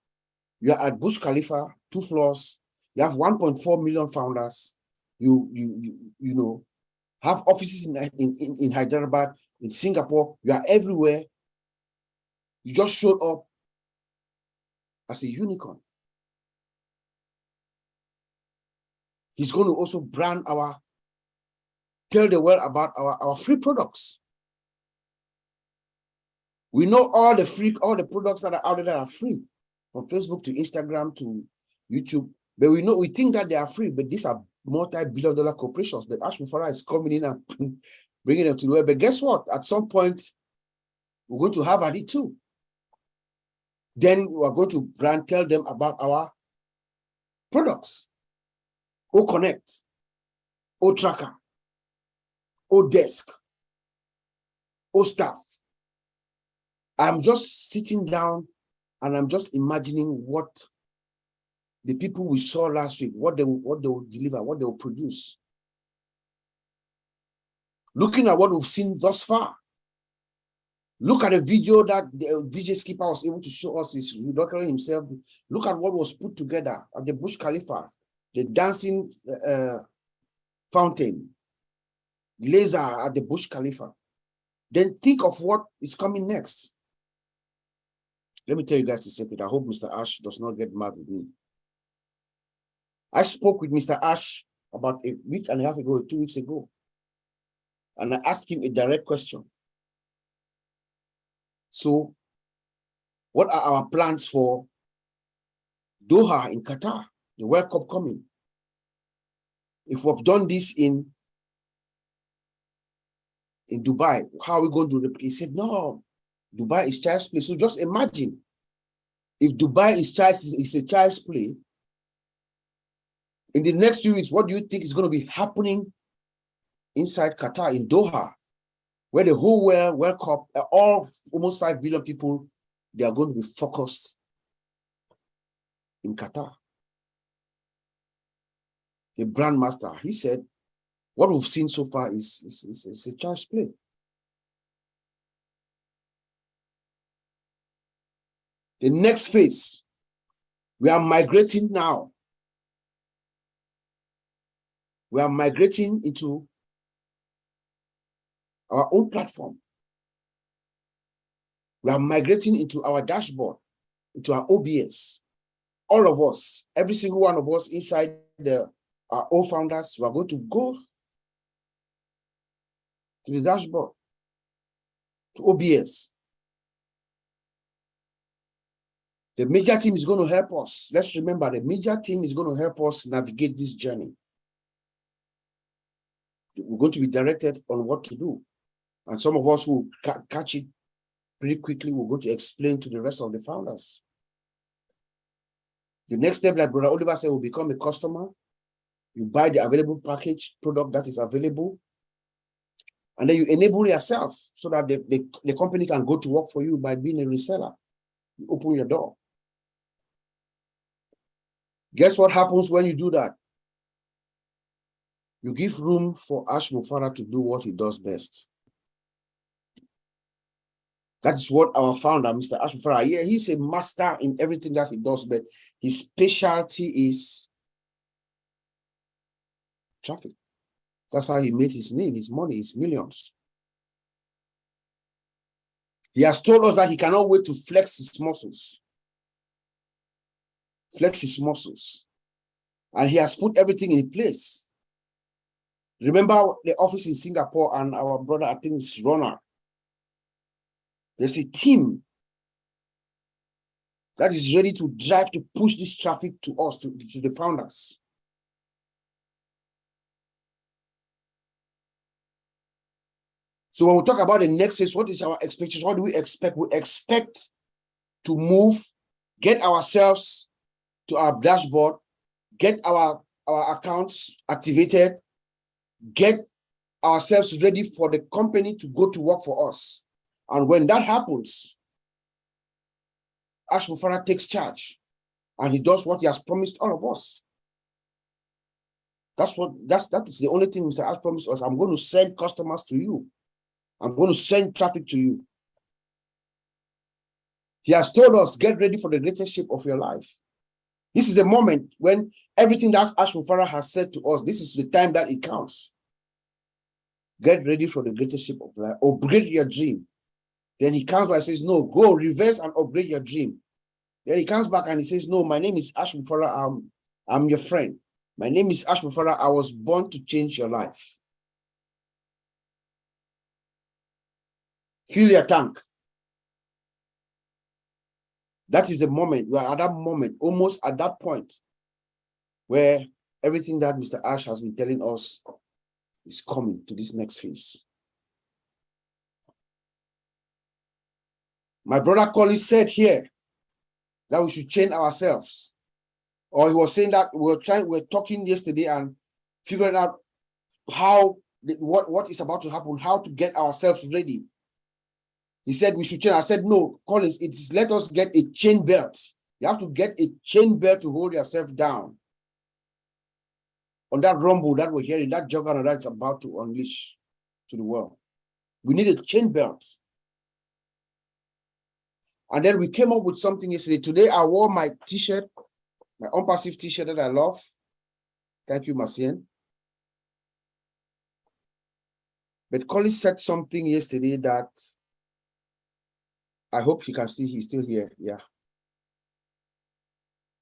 you are at Burj Khalifa, 2 floors, you have 1.4 million founders, you have offices in Hyderabad, in Singapore, you are everywhere. You just showed up as a unicorn. He's going to also tell the world about our free products. We know all the products that are out there that are free, from Facebook to Instagram to YouTube. But we think that they are free, but these are multi-billion-dollar corporations. But Ash Mufara is coming in and bringing them to the world. But guess what? At some point, we're going to have it too. Then we're going to tell them about our products. O Connect, O Tracker, O Desk, O Staff. I'm just sitting down and I'm just imagining what the people we saw last week, what they will deliver, what they will produce. Looking at what we've seen thus far. Look at the video that the DJ Skipper was able to show us, his doctor himself. Look at what was put together at the Burj Khalifa, the dancing fountain, laser at the Burj Khalifa. Then think of what is coming next. Let me tell you guys the secret. I hope Mr. Ash does not get mad with me. I spoke with Mr. Ash about a week and a half ago, 2 weeks ago. And I asked him a direct question. So, what are our plans for Doha in Qatar, the World Cup coming? If we've done this in in Dubai. How are we going to replicate? He said, no, Dubai is child's play. So just imagine if Dubai is a child's play, in the next few weeks, what do you think is going to be happening inside Qatar, in Doha, where the whole World Cup, almost 5 billion people, they are going to be focused in Qatar. The brand master, he said, what we've seen so far is a child's play. The next phase, we are migrating now. We are migrating into our own platform. We are migrating into our dashboard, into our OBS. All of us, every single one of us inside our own founders, we are going to go to the dashboard, to OBS. The major team is going to help us. Let's remember, the major team is going to help us navigate this journey. We're going to be directed on what to do. And some of us will catch it pretty quickly. We're going to explain to the rest of the founders. The next step, like Brother Oliver said, will become a customer. You buy the available package product that is available. And then you enable yourself so that the company can go to work for you by being a reseller. You open your door. Guess what happens when you do that? You give room for Ash Mufara to do what he does best. That is what our founder, Mr. Ash Mufara, yeah, he's a master in everything that he does, but his specialty is traffic. That's how he made his name, his money, his millions. He has told us that he cannot wait to flex his muscles. Flex his muscles. And he has put everything in place. Remember the office in Singapore and our brother, I think it's Ronald. There's a team that is ready to drive to push this traffic to us, to the founders. So when we talk about the next phase, what is our expectation? What do we expect? We expect to move, get ourselves to our dashboard, get our accounts activated, get ourselves ready for the company to go to work for us. And when that happens, Ash Mufara takes charge and he does what he has promised all of us. That is the only thing Mr. Ash promised us. I'm going to send customers to you. I'm going to send traffic to you. He has told us, get ready for the greatest shape of your life. This is the moment when everything that Ash Mufara has said to us, this is the time that it counts. Get ready for the greatest shape of life. Upgrade your dream. Then he comes back and says, no, go reverse and upgrade your dream. Then he comes back and he says, no, my name is Ash Mufara. I'm your friend. My name is Ash Mufara. I was born to change your life. Fill your tank. That is the moment. We are at that moment, almost at that point, where everything that Mr. Ash has been telling us is coming to this next phase. My brother Collins said here that we should change ourselves. Or he was saying that we're talking yesterday and figuring out what is about to happen, how to get ourselves ready. He said we should change. I said, no, Collins, let us get a chain belt. You have to get a chain belt to hold yourself down on that rumble that we're hearing, that juggernaut that's about to unleash to the world. We need a chain belt. And then we came up with something yesterday. Today, I wore my t-shirt, my ONPASSIVE t-shirt that I love. Thank you, Macien. But Collins said something yesterday that I hope he can see. He's still here. Yeah.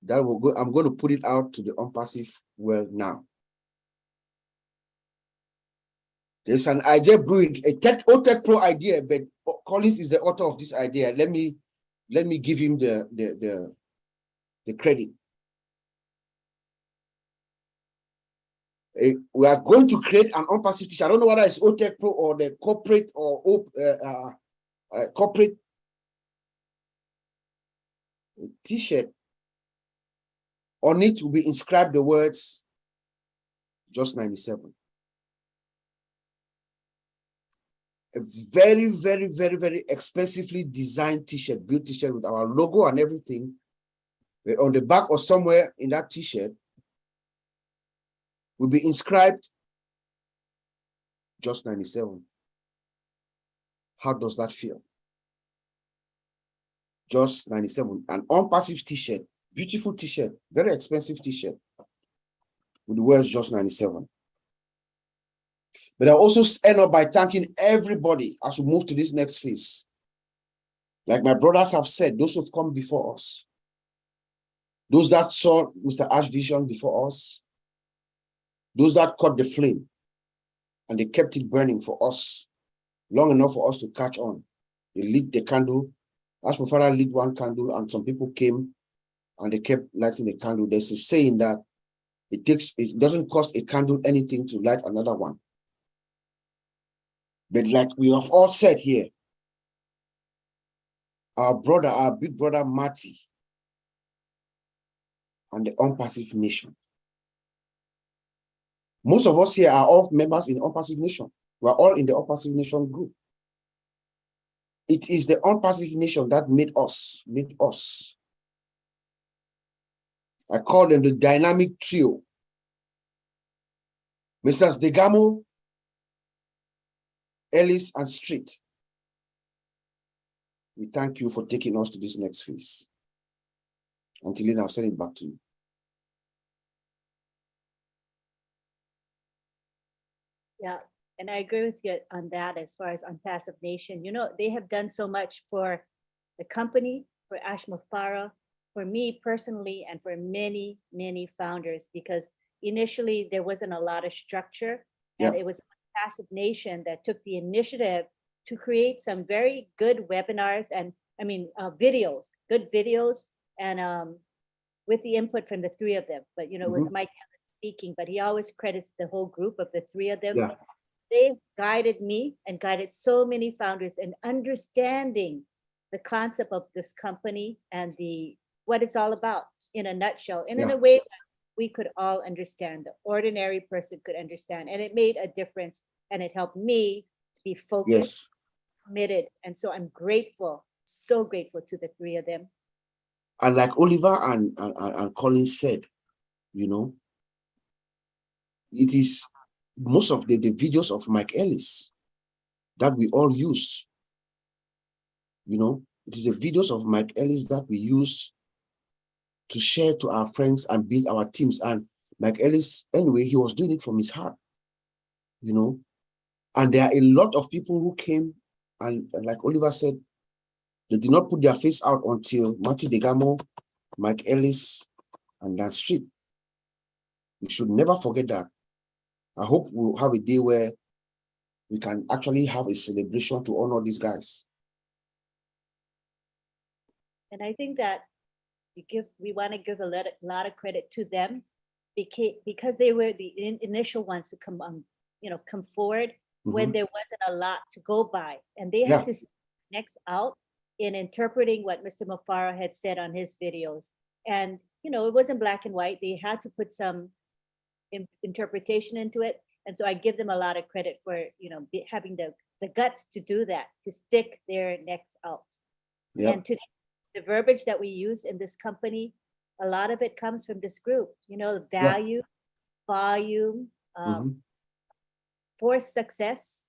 That will go. I'm going to put it out to the ONPASSIVE world now. There's an idea brewing, a tech pro idea, but Collins is the author of this idea. Let me give him the credit. We are going to create an ONPASSIVE t-shirt. I don't know whether it's OTech Pro or the corporate or corporate t-shirt. On it will be inscribed the words just 97. A very, very, very, very expensively designed t-shirt, built t-shirt with our logo and everything. On the back or somewhere in that t-shirt will be inscribed just 97. How does that feel? Just 97. An ONPASSIVE t-shirt, beautiful t-shirt, very expensive t-shirt with the words just 97. But I also end up by thanking everybody as we move to this next phase. Like my brothers have said, those who've come before us, those that saw Mr. Ash vision before us, those that caught the flame and they kept it burning for us long enough for us to catch on. They lit the candle. Ash my father lit one candle and some people came and they kept lighting the candle. There's a saying that it doesn't cost a candle anything to light another one. But like we have all said here, our brother, our big brother Marty, and the ONPASSIVE Nation. Most of us here are all members in the ONPASSIVE Nation. We are all in the ONPASSIVE Nation group. It is the ONPASSIVE Nation that made us. I call them the dynamic trio. Mrs. Degamo, Ellis, and Street. We thank you for taking us to this next phase. Until then, I'll send it back to you.
Yeah, and I agree with you on that as far as ONPASSIVE Nation. You know, they have done so much for the company, for Ash Mufarah, for me personally, and for many, many founders, because initially there wasn't a lot of structure, and it was ONPASSIVE Nation that took the initiative to create some very good webinars and videos, good videos, and with the input from the three of them. But you know, it was Mike speaking, but he always credits the whole group of the three of them.
Yeah.
They guided me and guided so many founders in understanding the concept of this company and what it's all about in a nutshell, and in a way that we could all understand, the ordinary person could understand. And it made a difference, and it helped me to be focused, committed. And so I'm grateful, so grateful to the three of them.
And like Oliver and Colin said, you know, it is most of the videos of Mike Ellis that we all use. You know, it is the videos of Mike Ellis that we use to share to our friends and build our teams. And Mike Ellis, anyway, he was doing it from his heart, you know. And there are a lot of people who came and like Oliver said, they did not put their face out until Marty Degamo, Mike Ellis, and Dan Street. We should never forget that. I hope we'll have a day where we can actually have a celebration to honor these guys.
And I think that we want to give a lot of credit to them because they were the initial ones to come forward when there wasn't a lot to go by, and they had to next out in interpreting what Mr. Mufarah had said on his videos. And you know, it wasn't black and white. They had to put some interpretation into it, and so I give them a lot of credit for having the guts to do that, to stick their necks out. And today, the verbiage that we use in this company, a lot of it comes from this group. You know, the value, volume, for success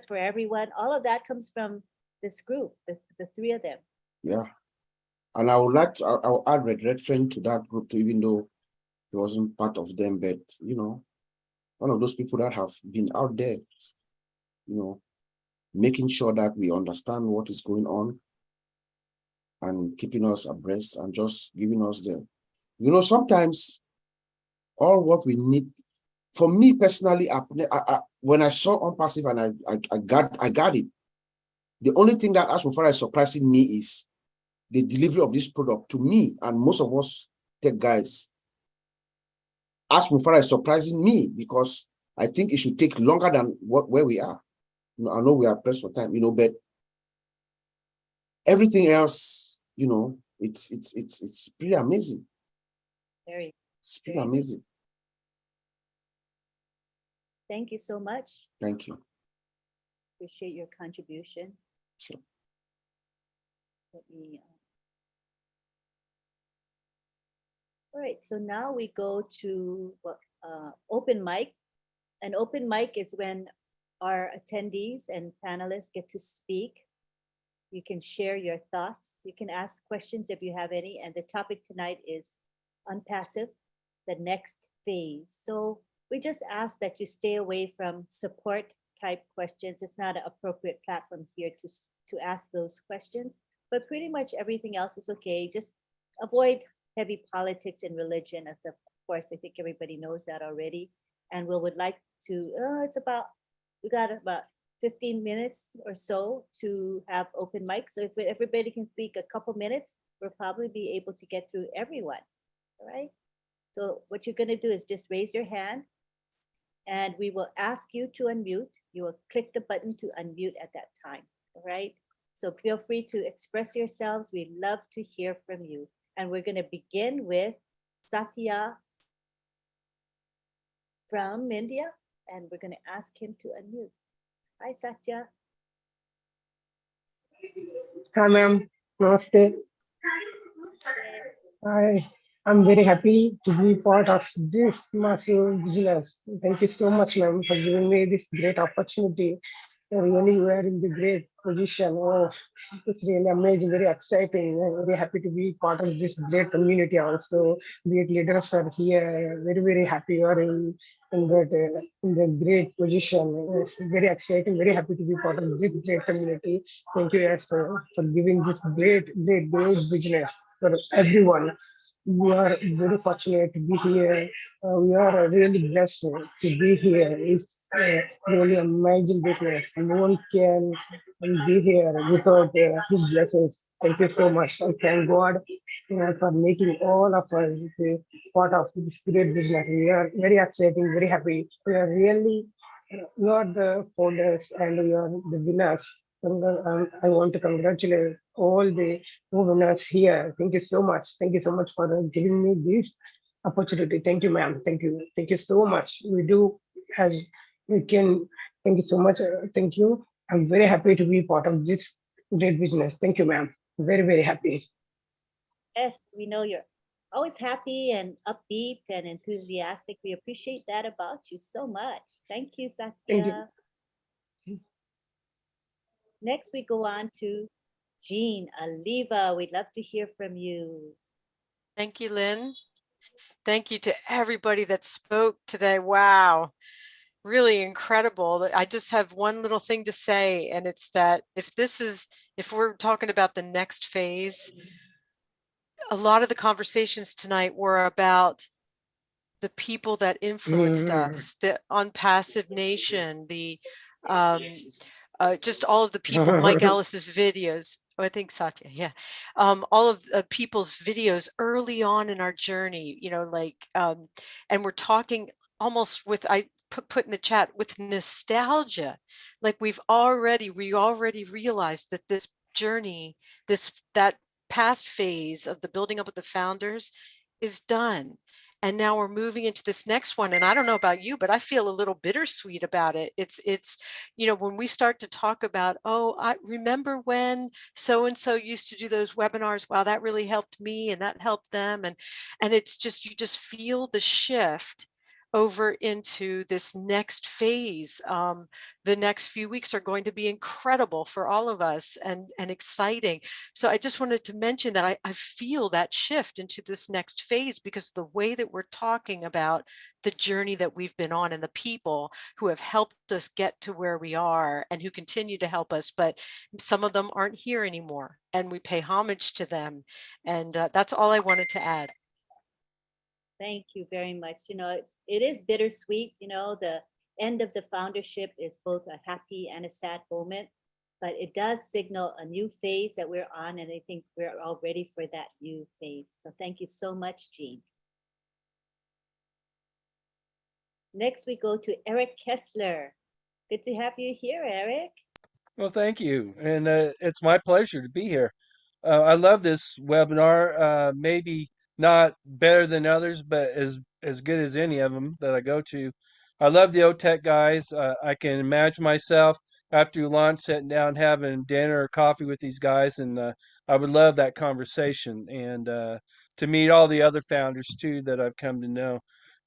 for everyone. All of that comes from this group, the three of them.
Yeah, and I would like to. I'll add Red Friend to that group too, even though he wasn't part of them. But you know, one of those people that have been out there, you know, making sure that we understand what is going on and keeping us abreast and just giving us the, you know, sometimes all what we need. For me personally, when I saw ONPASSIVE and I got it, the only thing that as far as surprising me is the delivery of this product to me and most of us tech guys. Ask Mufara is surprising me because I think it should take longer than where we are. You know, I know we are pressed for time, you know, but everything else, you know, it's pretty amazing. It's pretty amazing.
Thank you so much.
Thank you.
Appreciate your contribution.
Sure.
Let me, all right, so now we go to open mic. An open mic is when our attendees and panelists get to speak. You can share your thoughts. You can ask questions if you have any. And the topic tonight is ONPASSIVE, the next phase. So we just ask that you stay away from support type questions. It's not an appropriate platform here to ask those questions, but pretty much everything else is okay. Just avoid heavy politics and religion. As of course, I think everybody knows that already. And we would like to, we got about 15 minutes or so to have open mic. So if everybody can speak a couple minutes, we'll probably be able to get through everyone, all right? So what you're gonna do is just raise your hand and we will ask you to unmute. You will click the button to unmute at that time, all right? So feel free to express yourselves. We'd love to hear from you. And we're gonna begin with Satya from India, and we're gonna ask him to unmute. Hi, Satya.
Hi, ma'am. Namaste. I'm very happy to be part of this massive business. Thank you so much, ma'am, for giving me this great opportunity. Really, you are in the great position. Oh, it's really amazing, very exciting. I'm very happy to be part of this great community also. Great leaders are here. Very, very happy you are in the great position. Very exciting, very happy to be part of this great community. Thank you, yes, for giving this great business for everyone. We are very fortunate to be here. We are really blessed to be here. It's really amazing business. No one can be here without his blessings. Thank you so much. And thank God for making all of us part of this great business. We are very exciting, very happy. We are really, you are the founders and we are the winners. I want to congratulate all the winners here. Thank you so much. Thank you so much for giving me this opportunity. Thank you, ma'am. Thank you. Thank you so much. We do as we can. Thank you so much. Thank you. I'm very happy to be part of this great business. Thank you, ma'am. Very, very happy.
Yes, we know you're always happy and upbeat and enthusiastic. We appreciate that about you so much. Thank you, Satya.
Thank you.
Next, we go on to Jean Aliva. We'd love to hear from you.
Thank you, Lynn. Thank you to everybody that spoke today. Wow, really incredible. I just have one little thing to say, and it's that if we're talking about the next phase, a lot of the conversations tonight were about the people that influenced us, the ONPASSIVE Nation, the just all of the people, Mike Ellis's videos. Oh, I think Satya, yeah. All of people's videos early on in our journey, you know, like, and we're talking almost with, I put in the chat, with nostalgia. Like we already realized that this journey, that past phase of the building up with the founders is done. And now we're moving into this next one. And I don't know about you, but I feel a little bittersweet about it. It's, you know, when we start to talk about, oh, I remember when so-and-so used to do those webinars. Wow, that really helped me and that helped them. And it's just, you just feel the shift over into this next phase. The next few weeks are going to be incredible for all of us and exciting. So I just wanted to mention that I feel that shift into this next phase because the way that we're talking about the journey that we've been on and the people who have helped us get to where we are and who continue to help us, but some of them aren't here anymore and we pay homage to them. And that's all I wanted to add.
Thank you very much. You know, it is bittersweet. You know, the end of the foundership is both a happy and a sad moment, but it does signal a new phase that we're on, and I think we're all ready for that new phase. So thank you so much, Jean. Next, we go to Eric Kessler. Good to have you here, Eric.
Well, thank you. And it's my pleasure to be here. I love this webinar. Maybe not better than others, but as good as any of them that I go to. I love the OTech guys. I can imagine myself after lunch sitting down having dinner or coffee with these guys, and I would love that conversation and to meet all the other founders too that I've come to know.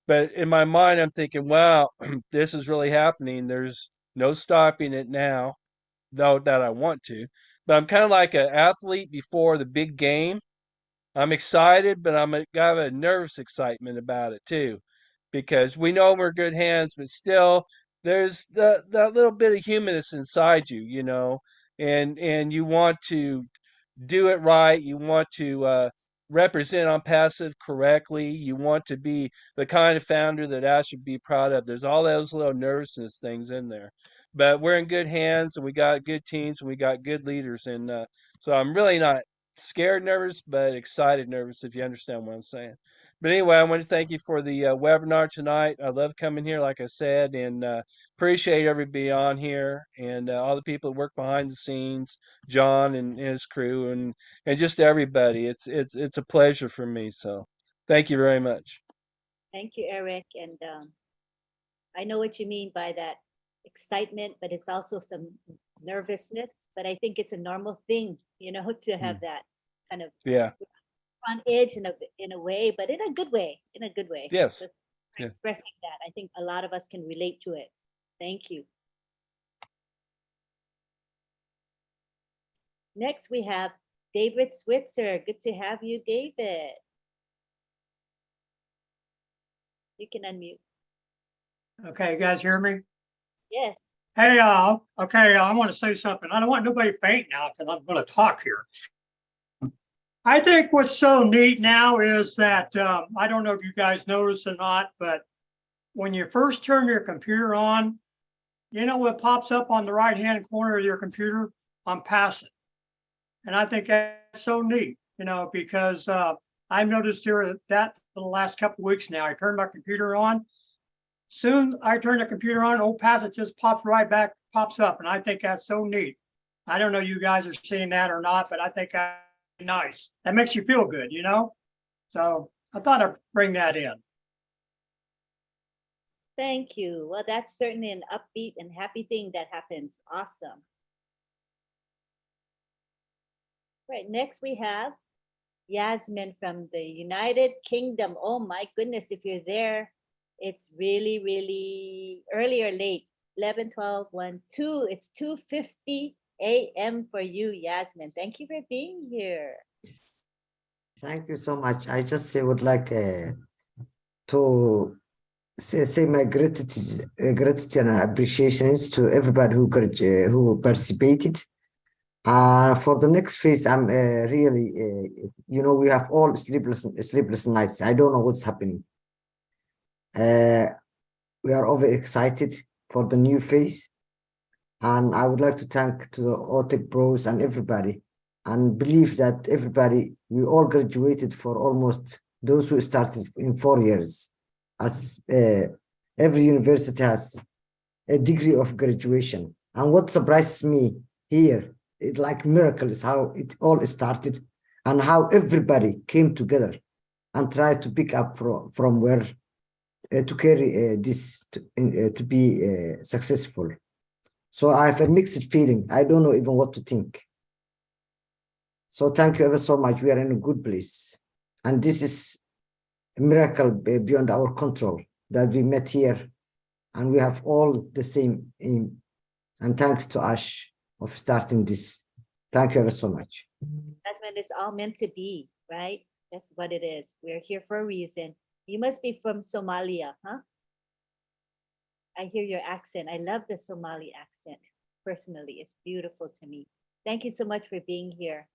But in my mind, I'm thinking, wow, this is really happening. There's no stopping it now though that I want to. But I'm kind of like an athlete before the big game. I'm excited, but got a nervous excitement about it too, because we know we're good hands, but still there's that little bit of humanness inside you, and you want to do it right. You want to represent on passive correctly. You want to be the kind of founder that Ash should be proud of. There's all those little nervousness things in there, but we're in good hands, and we got good teams, and we got good leaders, and so I'm really not scared nervous, but excited nervous, if you understand what I'm saying. But anyway, I want to thank you for the webinar tonight. I love coming here, like I said, and appreciate everybody on here and all the people that work behind the scenes, John and his crew, and just everybody. It's a pleasure for me. So thank you very much.
Thank you, Eric. And I know what you mean by that excitement, but it's also some nervousness. But I think it's a normal thing, to have that kind of on edge in a way, but in a good way.
Yes.
So expressing that, I think a lot of us can relate to it. Thank you. Next, we have David Switzer. Good to have you, David. You can unmute.
Okay, you guys hear me?
Yes.
Hey, okay, I want to say something. I don't want nobody faint now because I'm going to talk here. I think what's so neat now is that, I don't know if you guys noticed or not, but when you first turn your computer on, you know what pops up on the right-hand corner of your computer? ONPASSIVE. And I think that's so neat, because I've noticed here that for the last couple of weeks now. I turned my computer on. Soon I turn the computer on, ONPASSIVE just pops right back, pops up. And I think that's so neat. I don't know if you guys are seeing that or not, but I think that's nice. That makes you feel good, So I thought I'd bring that in.
Thank you. Well, that's certainly an upbeat and happy thing that happens. Awesome. Right, next we have Yasmin from the United Kingdom. Oh my goodness, if you're there, it's really, really early or late. 11, 12, 1, 2. It's 2:50 a.m. for you, Yasmin. Thank you for being here.
Thank you so much. I just would like to say my gratitude and appreciations to everybody who participated. For the next phase, I'm really, we have all sleepless nights. I don't know what's happening. We are overexcited for the new phase. And I would like to thank to the OTech Bros and everybody, and believe that everybody, we all graduated for almost those who started in 4 years. As every university has a degree of graduation. And what surprises me here, it's like miracle is how it all started and how everybody came together and tried to pick up from where to carry this to be successful. So I have a mixed feeling. I don't know even what to think. So thank you ever so much. We are in a good place. And this is a miracle beyond our control that we met here and we have all the same aim. And thanks to Ash of starting this. Thank you ever so much.
That's when it's all meant to be, right? That's what it is. We're here for a reason. You must be from Somalia, huh? I hear your accent. I love the Somali accent. Personally, it's beautiful to me. Thank you so much for being here.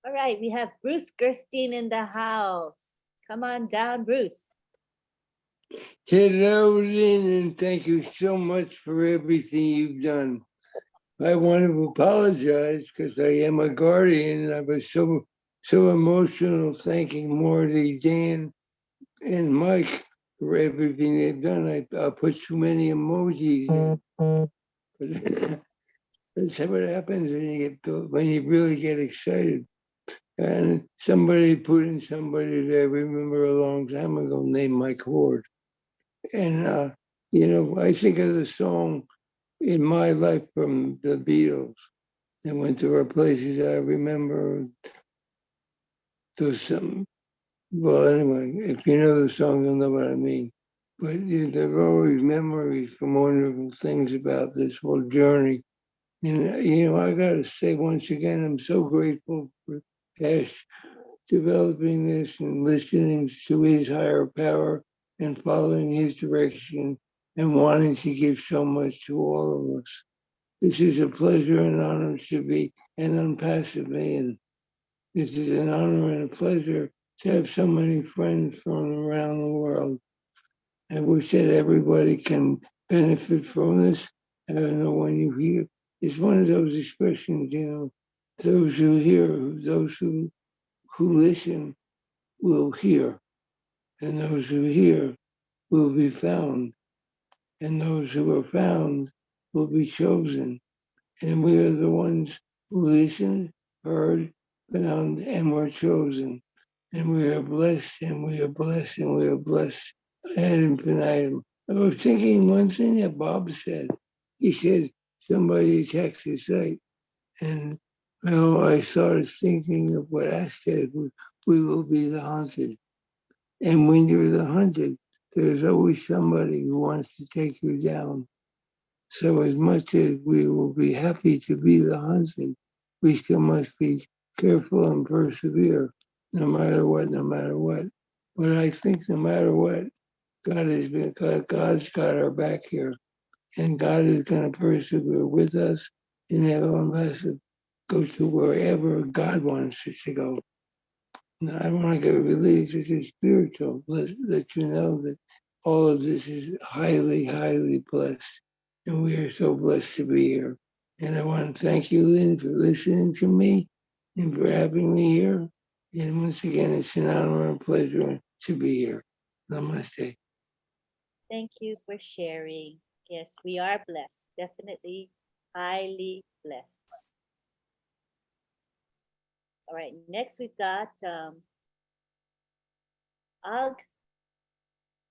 All right, we have Bruce Gerstein in the house. Come on down, Bruce.
Hello, Lynn, and thank you so much for everything you've done. I want to apologize because I am a guardian and I was so emotional thanking Morley, Dan, and Mike for everything they've done. I put too many emojis in. That's what happens when you really get excited. And somebody put in somebody that I remember a long time ago named Mike Ward. And you know, I think of the song In My Life from the Beatles. They went to our places. I remember those some. Well, anyway, if you know the song, you'll know what I mean. But there are always memories from wonderful things about this whole journey. And, you know, I got to say once again, I'm so grateful for Ash developing this and listening to his higher power and following his direction and wanting to give so much to all of us. This is a pleasure and honor to be an ONPASSIVE man. This is an honor and a pleasure to have so many friends from around the world. I wish that everybody can benefit from this. I don't know when you hear. It's one of those expressions, you know, those who hear, those who listen will hear, and those who hear will be found, and those who are found will be chosen. And we are the ones who listened, heard, found, and were chosen. And we are blessed, and we are blessed, and we are blessed ad infinitum. I was thinking one thing that Bob said. He said, somebody attacks the site. And well, I started thinking of what I said, we will be the hunted. And when you're the hunted, there's always somebody who wants to take you down. So as much as we will be happy to be the hunted, we still must be careful and persevere, no matter what, no matter what. But I think no matter what, God's got our back here, and God is going to persevere with us and have ONPASSIVE go to wherever God wants us to go. Now, I don't want to get religious or spiritual. Let you know that all of this is highly, highly blessed. And we are so blessed to be here. And I want to thank you, Lynn, for listening to me and for having me here. And once again, it's an honor and pleasure to be here. Namaste.
Thank you for sharing. Yes, we are blessed, definitely highly blessed. All right, next we've got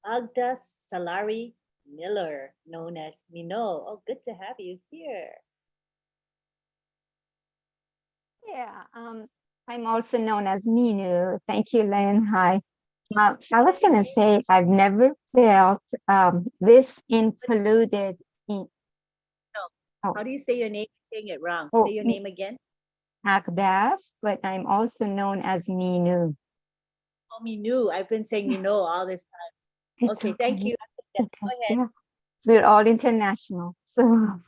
Agda Salari Miller, known as Mino. Oh, good to have you here.
Yeah, I'm also known as Minu. Thank you, Len. Hi. I was going to say, I've never felt this included in.
Oh. How do you say your name? You're saying it wrong.
Oh,
say your name again.
Agdas, but I'm also known as Minu.
Oh, Minu. I've been saying Mino all this time. Okay, thank you. Go ahead.
Yeah. We're all international. So,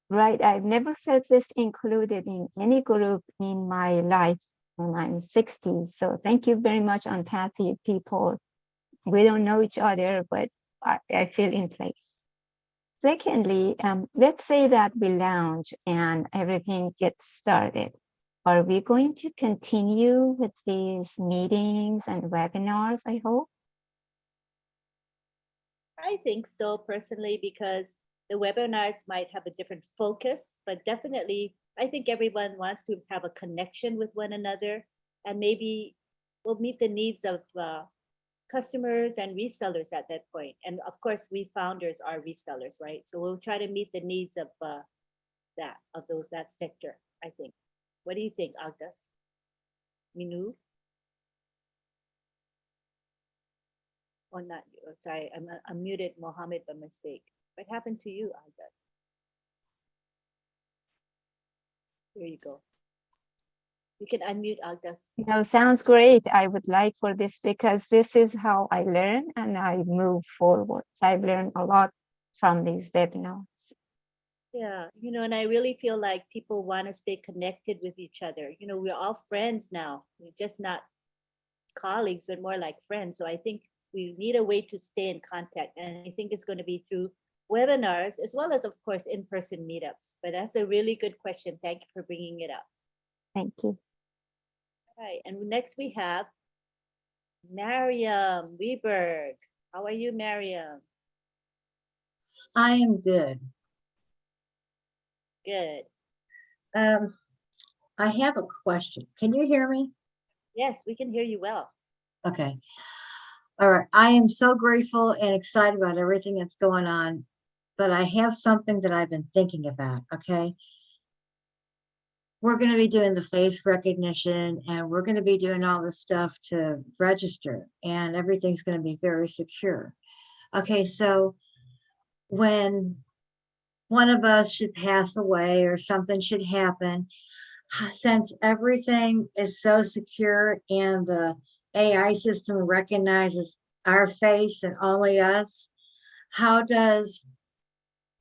right, I've never felt this included in any group in my life when I'm 60. So thank you very much, ONPASSIVE people. We don't know each other, but I feel in place. Secondly, let's say that we lounge and everything gets started. Are we going to continue with these meetings and webinars, I hope?
I think so personally, because the webinars might have a different focus, but definitely I think everyone wants to have a connection with one another, and maybe we'll meet the needs of customers and resellers at that point. And of course, we founders are resellers, right? So we'll try to meet the needs of that sector, I think. What do you think, Agdas? Minu? Or not? Oh, sorry, I muted Mohammed by mistake. What happened to you, Agdas? Here you go. You can unmute, Agdas.
No, sounds great. I would like for this because this is how I learn and I move forward. I've learned a lot from these webinars.
Yeah, and I really feel like people want to stay connected with each other. We're all friends now. We're just not colleagues, but more like friends. So I think we need a way to stay in contact. And I think it's going to be through webinars as well as, of course, in-person meetups. But that's a really good question. Thank you for bringing it up.
Thank you.
All right. And next we have Mariam Weberg. How are you, Mariam?
I am good.
Good.
I have a question. Can you hear me?
Yes, we can hear you well.
Okay. All right. I am so grateful and excited about everything that's going on, but I have something that I've been thinking about. Okay. We're going to be doing the face recognition and we're going to be doing all this stuff to register, and everything's going to be very secure. Okay. So when one of us should pass away or something should happen, since everything is so secure and the AI system recognizes our face and only us, how does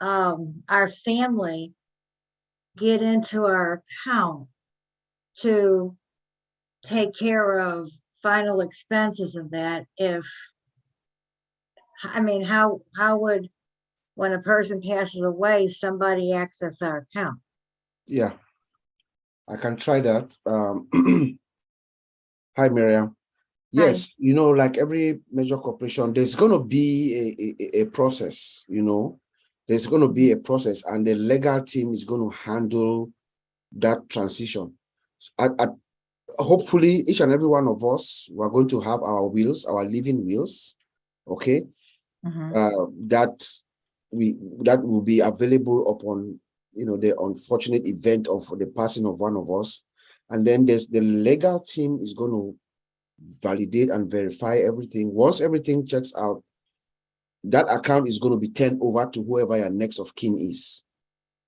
our family get into our account to take care of final expenses of that? If, I mean, how would, when a person passes away, somebody access our account?
Yeah, I can try that. Hi, Miriam. Yes, you know, like every major corporation, there's going to be a process, you know, there's going to be a process, and the legal team is going to handle that transition. Hopefully, each and every one of us, we're going to have our wills, our living wills, okay, that will be available upon, you know, the unfortunate event of the passing of one of us. And then there's the legal team is going to validate and verify everything. Once everything checks out, that account is going to be turned over to whoever your next of kin is.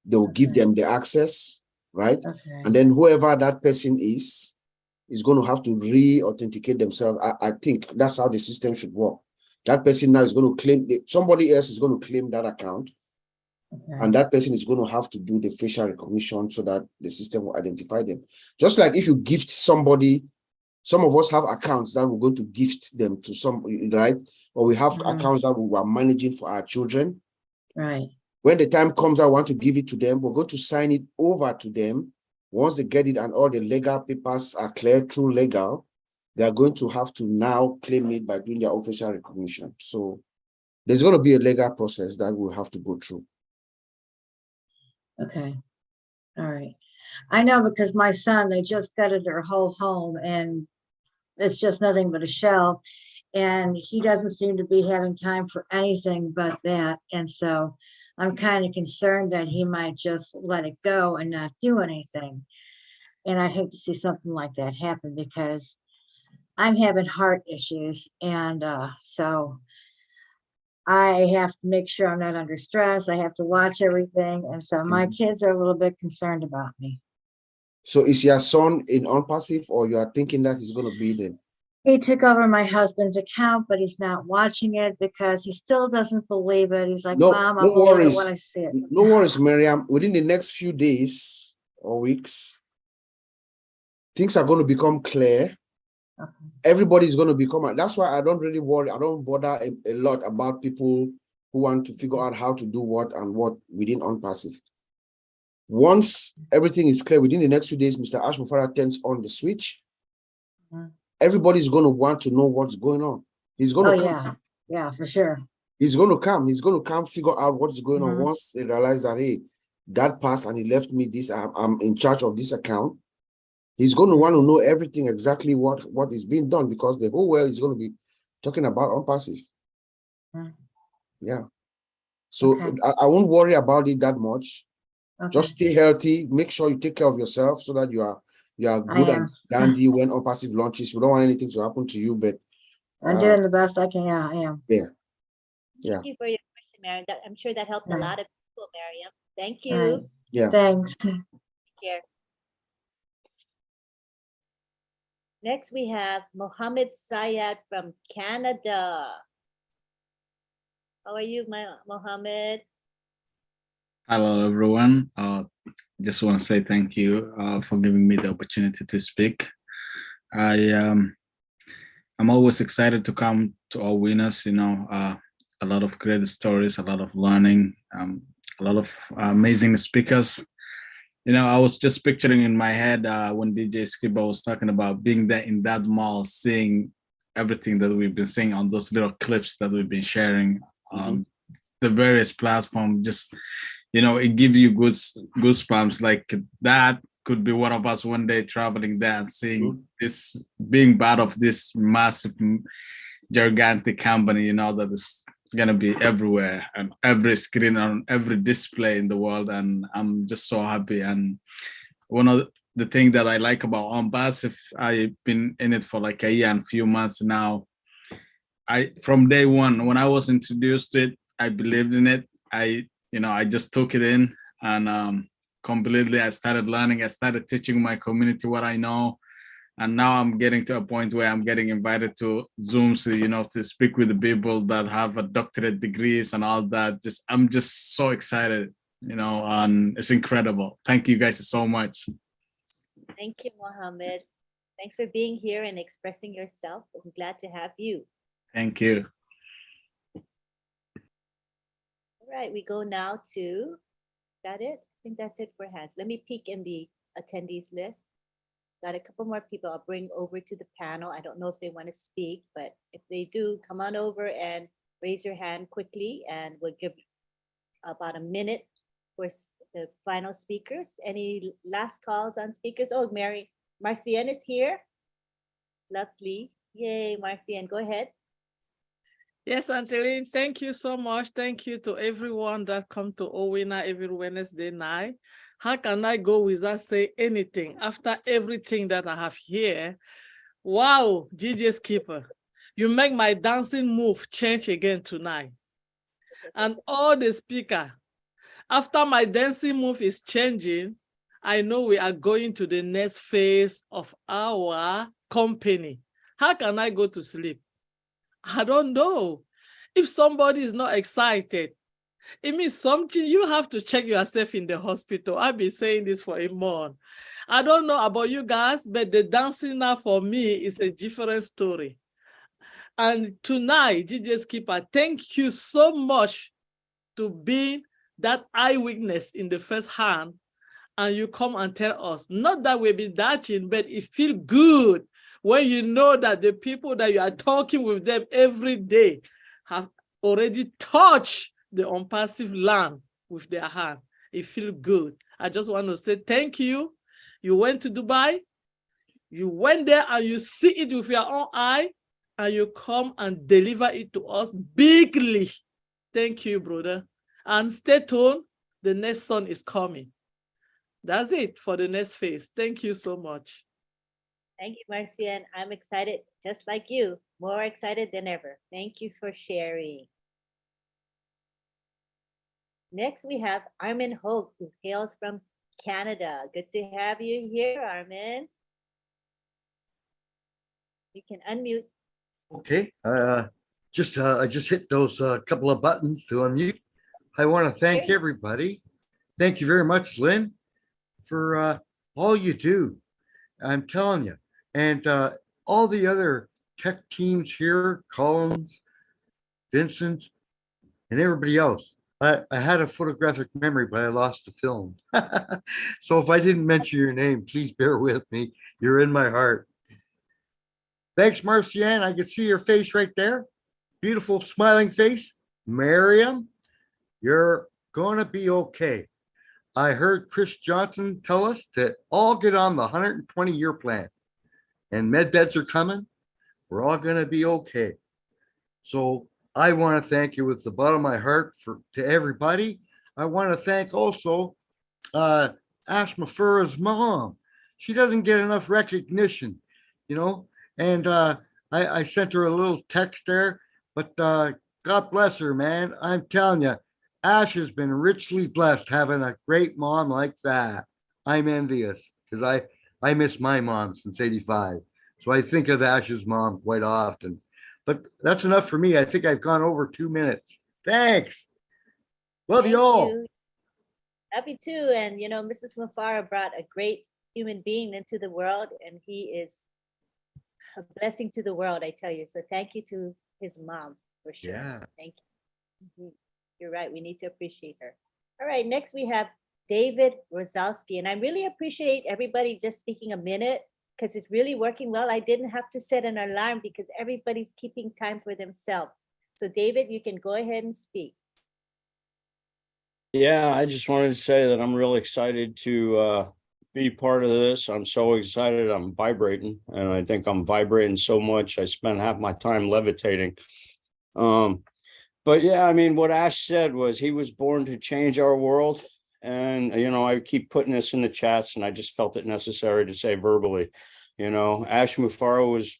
They'll give them the access, right? And then whoever that person is going to have to re-authenticate themselves. I think that's how the system should work. That person now is going to claim, somebody else is going to claim that account. And that person is going to have to do the facial recognition so that the system will identify them. Just like if you gift somebody, some of us have accounts that we're going to gift them to some, right? Or we have accounts that we are managing for our children.
Right.
When the time comes, I want to give it to them, we're going to sign it over to them. Once they get it and all the legal papers are clear through legal, they are going to have to now claim it by doing their official recognition. So there's going to be a legal process that we'll have to go through.
Okay. All right. I know, because my son, they just gutted their whole home and it's just nothing but a shell. And he doesn't seem to be having time for anything but that. And so I'm kind of concerned that he might just let it go and not do anything. And I hate to see something like that happen, because I'm having heart issues. And so I have to make sure I'm not under stress. I have to watch everything. And so my kids are a little bit concerned about me.
So is your son in ONPASSIVE, or you are thinking that he's going to be there?
He took over my husband's account, but he's not watching it because he still doesn't believe it. He's like, Mom, I believe it when I see it.
No worries, Miriam. Within the next few days or weeks, things are going to become clear. Everybody's going to become, that's why I don't really worry. I don't bother a lot about people who want to figure out how to do what and what within ONPASSIVE. Once everything is clear, within the next few days, Mr. Ashmufara turns on the switch. Everybody's going to want to know what's going on. He's going to come.
Yeah, for sure.
He's going to come. He's going to come figure out what's going on. Once they realize that, hey, Dad passed and he left me this, I'm in charge of this account. He's going to want to know everything, exactly what is being done, because the whole world is going to be talking about ONPASSIVE. Yeah. So I won't worry about it that much. Just stay healthy. Make sure you take care of yourself so that you are good and dandy when ONPASSIVE launches. We don't want anything to happen to you, but
I'm doing the best I can. Yeah, I am.
Yeah.
Thank you for your question, Mariam. I'm sure that helped a lot of people, Mariam. Thank you.
Right.
Yeah.
Thanks.
Take care. Next, we have Mohammed Syed from Canada. How are you, Mohammed?
Hello, everyone. Just want to say thank you for giving me the opportunity to speak. I'm always excited to come to All Winners. You know, a lot of great stories, a lot of learning, a lot of amazing speakers. You know, I was just picturing in my head when DJ Skiba was talking about being there in that mall, seeing everything that we've been seeing on those little clips that we've been sharing on the various platforms. Just, you know, it gives you goosebumps. Like that could be one of us one day traveling there and seeing this, being part of this massive, gigantic company, you know, that is gonna be everywhere and every screen, on every display in the world. And I'm just so happy. And one of the things that I like about ONPASSIVE, I've been in it for like a year and a few months now. From day one, when I was introduced to it, I believed in it. I just took it in, and completely I started learning. I started teaching my community what I know. And now I'm getting to a point where I'm getting invited to Zooms, you know, to speak with the people that have a doctorate degrees and all that. I'm just so excited, you know, and it's incredible. Thank you guys so much.
Thank you, Mohammed. Thanks for being here and expressing yourself. I'm glad to have you.
Thank you.
All right, we go now to, is that it? I think that's it for hands. Let me peek in the attendees list. Got a couple more people I'll bring over to the panel. I don't know if they want to speak, but if they do, come on over and raise your hand quickly, and we'll give about a minute for the final speakers. Any last calls on speakers? Oh, Marcienne is here. Lovely. Yay, Marcienne, go ahead.
Yes, Anteline, thank you so much. Thank you to everyone that come to OWINNER every Wednesday night. How can I go without saying anything after everything that I have here? Wow, DJ Skipper, you make my dancing move change again tonight. And all the speaker, after my dancing move is changing, I know we are going to the next phase of our company. How can I go to sleep? I don't know. If somebody is not excited, it means something. You have to check yourself in the hospital. I've been saying this for a month. I don't know about you guys, but the dancing now for me is a different story. And tonight, DJ Skipper, thank you so much to be that eyewitness in the first hand. And you come and tell us, not that we've been dancing, but it feels good when you know that the people that you are talking with them every day have already touched the ONPASSIVE land with their hand. It feels good. I just want to say thank you. You went to Dubai, you went there and you see it with your own eye, and you come and deliver it to us bigly. Thank you, brother. And stay tuned. The next sun is coming. That's it for the next phase. Thank you so much.
Thank you, Marcienne. I'm excited, just like you, more excited than ever. Thank you for sharing. Next, we have Armin Hogue, who hails from Canada. Good to have you here, Armin. You can unmute.
Okay, I just hit those couple of buttons to unmute. I want to thank everybody. Thank you very much, Lynn, for all you do. I'm telling you, and all the other tech teams here, Collins, Vincent, and everybody else. I had a photographic memory, but I lost the film. So if I didn't mention your name, please bear with me. You're in my heart. Thanks, Marcienne. I can see your face right there. Beautiful smiling face. Miriam, you're gonna be okay. I heard Chris Johnson tell us to all get on the 120-year plan, and med beds are coming. We're all gonna be okay. So I want to thank you with the bottom of my heart to everybody. I want to thank also Ash Mafura's mom. She doesn't get enough recognition, you know, and I sent her a little text there, but God bless her, man. I'm telling you, Ash has been richly blessed having a great mom like that. I'm envious because I miss my mom since '85. So I think of Ash's mom quite often. But that's enough for me. I think I've gone over 2 minutes. Thanks. Love you all.
Love you too. And, you know, Mrs. Mufara brought a great human being into the world, and he is a blessing to the world, I tell you. So thank you to his mom for sure.
Yeah.
Thank you. You're right. We need to appreciate her. All right. Next, we have David Rosowski. And I really appreciate everybody just speaking a minute. because it's really working well. I didn't have to set an alarm because everybody's keeping time for themselves. So David, you can go ahead and speak.
Yeah, I just wanted to say that I'm really excited to be part of this. I'm so excited. I'm vibrating, and I think I'm vibrating so much. I spent half my time levitating. But yeah, I mean, what Ash said was he was born to change our world. And, you know, I keep putting this in the chats, and I just felt it necessary to say verbally, you know, Ash Mufaro was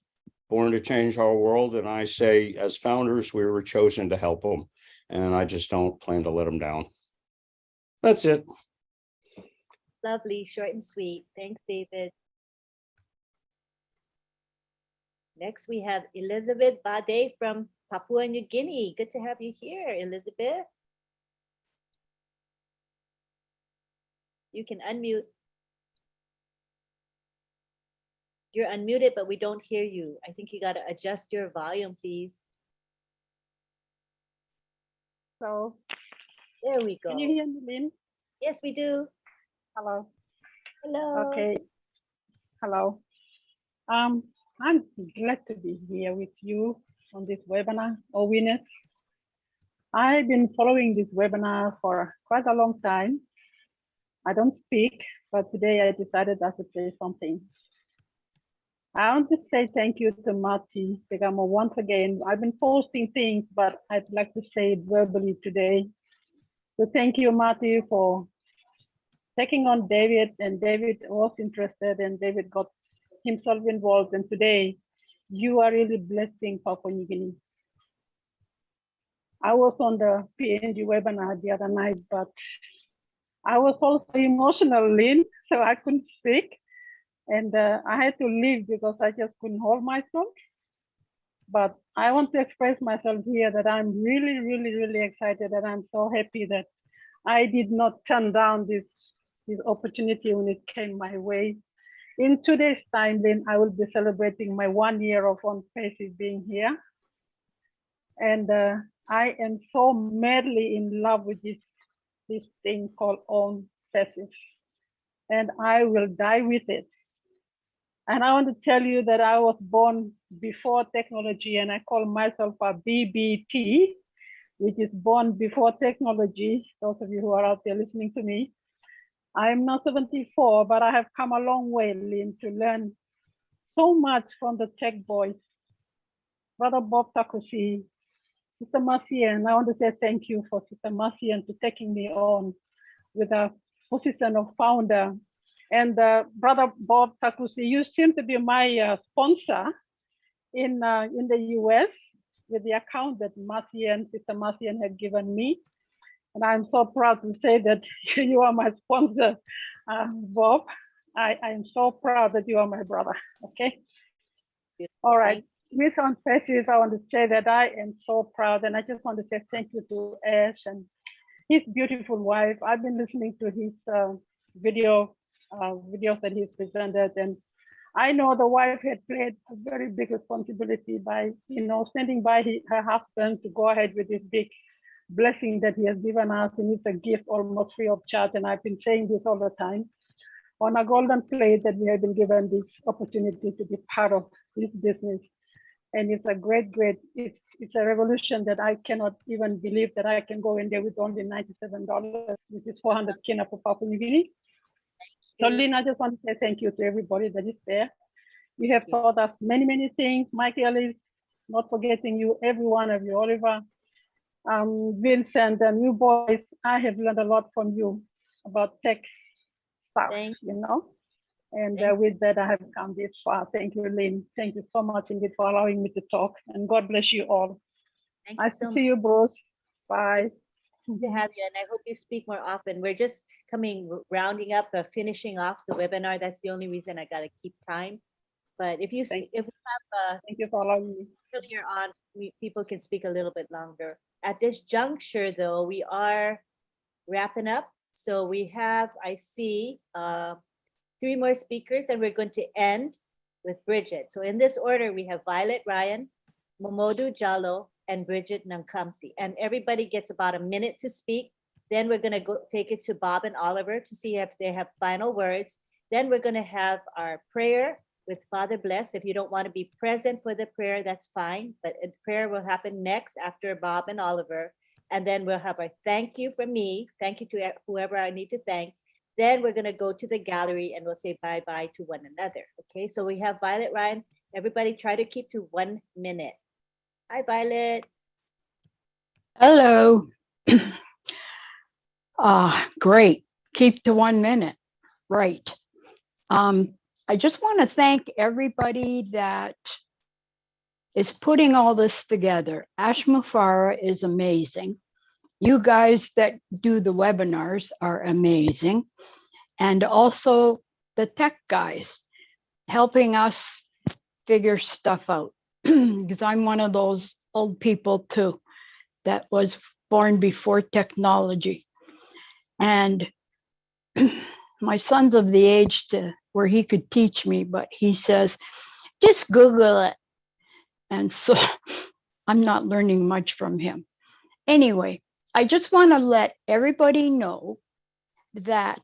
born to change our world. And I say, as founders, we were chosen to help him. And I just don't plan to let him down. That's it.
Lovely, short and sweet. Thanks, David. Next, we have Elizabeth Bade from Papua New Guinea. Good to have you here, Elizabeth. You can unmute. You're unmuted, but we don't hear you. I think you got to adjust your volume, please.
So,
there we go.
Can you hear me, Lynn?
Yes, we do.
Hello.
Hello.
Okay. Hello. I'm glad to be here with you on this webinar, OWINNERS. I've been following this webinar for quite a long time. I don't speak, but today I decided I should say something. I want to say thank you to Marty Pegamo once again. I've been posting things, but I'd like to say it verbally today. So thank you, Marty, for taking on David, and David was interested, and David got himself involved. And today, you are really blessing Papua New Guinea. I was on the PNG webinar the other night, but I was also emotional, Lynn, so I couldn't speak. And I had to leave because I just couldn't hold myself. But I want to express myself here that I'm really, really, really excited, and I'm so happy that I did not turn down this opportunity when it came my way. In 2 days' time, then I will be celebrating my 1 year of ONPASSIVE being here. And I am so madly in love with this thing called ONPASSIVE. And I will die with it. And I want to tell you that I was born before technology, and I call myself a BBT, which is born before technology. Those of you who are out there listening to me, I'm now 74, but I have come a long way, Lynn, to learn so much from the tech boys. Brother Bob Takushi, Sister Marcian, I want to say thank you for Sister Marcian to taking me on with a position of founder. And Brother Bob Takushi, you seem to be my sponsor in the US with the account that Sister Marcian had given me. And I'm so proud to say that you are my sponsor, Bob. I am so proud that you are my brother, okay? All right, with ONPASSIVE, I want to say that I am so proud, and I just want to say thank you to Ash and his beautiful wife. I've been listening to his videos that he's presented, and I know the wife had played a very big responsibility by, standing by her husband to go ahead with this big blessing that he has given us, and it's a gift almost free of charge. And I've been saying this all the time, on a golden plate that we have been given this opportunity to be part of this business. And it's a great, it's a revolution that I cannot even believe that I can go in there with only $97, which is 400 kina for Papua New Guinea. So Lynn, I just want to say thank you to everybody that is there. You have taught us many, many things. Mike Ellis, not forgetting you, every one of you, Oliver, Vincent, and you boys. I have learned a lot from you about tech stuff, And with that, I have come this far. Thank you, Lynn. Thank you so much indeed for allowing me to talk. And God bless you all. Nice to see you, Bruce. Bye.
Good to have you, and I hope you speak more often. We're just rounding up, finishing off the webinar. That's the only reason I got to keep time. But if we have
thank you for allowing me
earlier on, people can speak a little bit longer. At this juncture, though, we are wrapping up. So we have, I see, 3 more speakers, and we're going to end with Bridget. So in this order, we have Violet Ryan, Momodu Jallo, and Bridget Nankamsi. And everybody gets about a minute to speak. Then we're going to go take it to Bob and Oliver to see if they have final words. Then we're going to have our prayer with Father Bless. If you don't want to be present for the prayer, that's fine. But a prayer will happen next after Bob and Oliver. And then we'll have a thank you from me. Thank you to whoever I need to thank. Then we're going to go to the gallery and we'll say bye-bye to one another. Okay, so we have Violet, Ryan. Everybody try to keep to 1 minute. Hi, Violet.
Hello. Great. Keep to 1 minute. Right. I just want to thank everybody that is putting all this together. Ash Mufara is amazing. You guys that do the webinars are amazing. And also the tech guys helping us figure stuff out. Because I'm one of those old people too, that was born before technology. And my son's of the age to where he could teach me, but he says, just Google it. And so I'm not learning much from him. Anyway, I just want to let everybody know that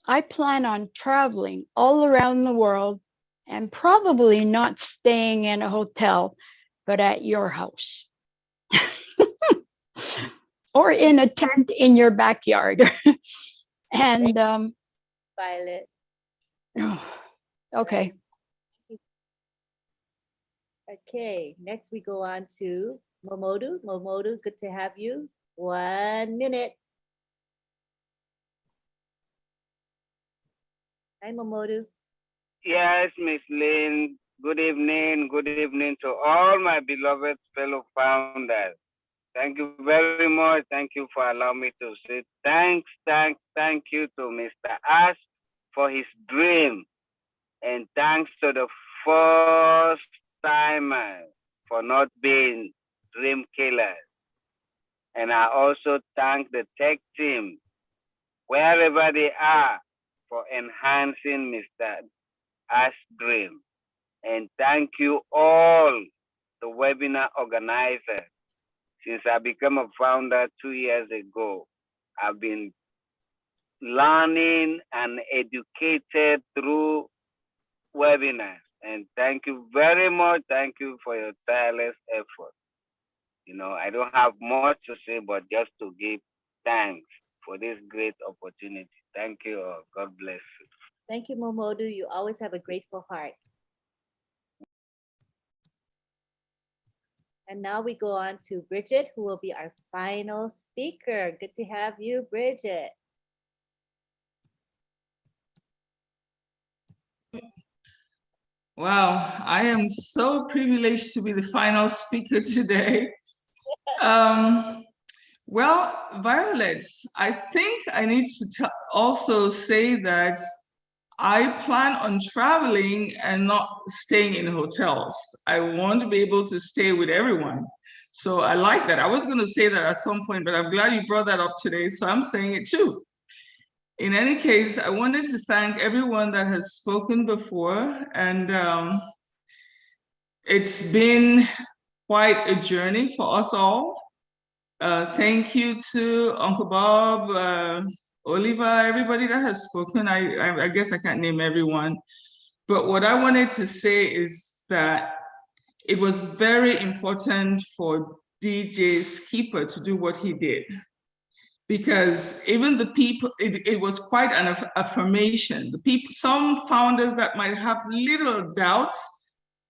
I plan on traveling all around the world and probably not staying in a hotel, but at your house. Or in a tent in your backyard. And
Violet.
Okay.
Okay, next we go on to Momodu. Momodu, good to have you. 1 minute. Hi, Momodu.
Yes, Miss Lynn. Good evening. Good evening to all my beloved fellow founders. Thank you very much. Thank you for allowing me to say thank you to Mr. Ash for his dream. And thanks to the first timers for not being dream killers. And I also thank the tech team, wherever they are, for enhancing Mr. Ash's dream. And thank you all, the webinar organizers. Since I became a founder 2 years ago, I've been learning and educated through webinars. And thank you very much. Thank you for your tireless effort. You know, I don't have much to say, but just to give thanks for this great opportunity. Thank you all. God bless you.
Thank you, Momodu. You always have a grateful heart. And now we go on to Bridget, who will be our final speaker. Good to have you, Bridget.
Wow, I am so privileged to be the final speaker today. Well, Violet, I think I need to also say that I plan on traveling and not staying in hotels. I want to be able to stay with everyone. So I like that. I was going to say that at some point, but I'm glad you brought that up today. So I'm saying it too. In any case, I wanted to thank everyone that has spoken before. And it's been quite a journey for us all. Thank you to Uncle Bob, Oliver, everybody that has spoken. I guess I can't name everyone. But what I wanted to say is that it was very important for DJ Skipper to do what he did. Because even the people, it was quite an affirmation. The people, some founders that might have little doubts,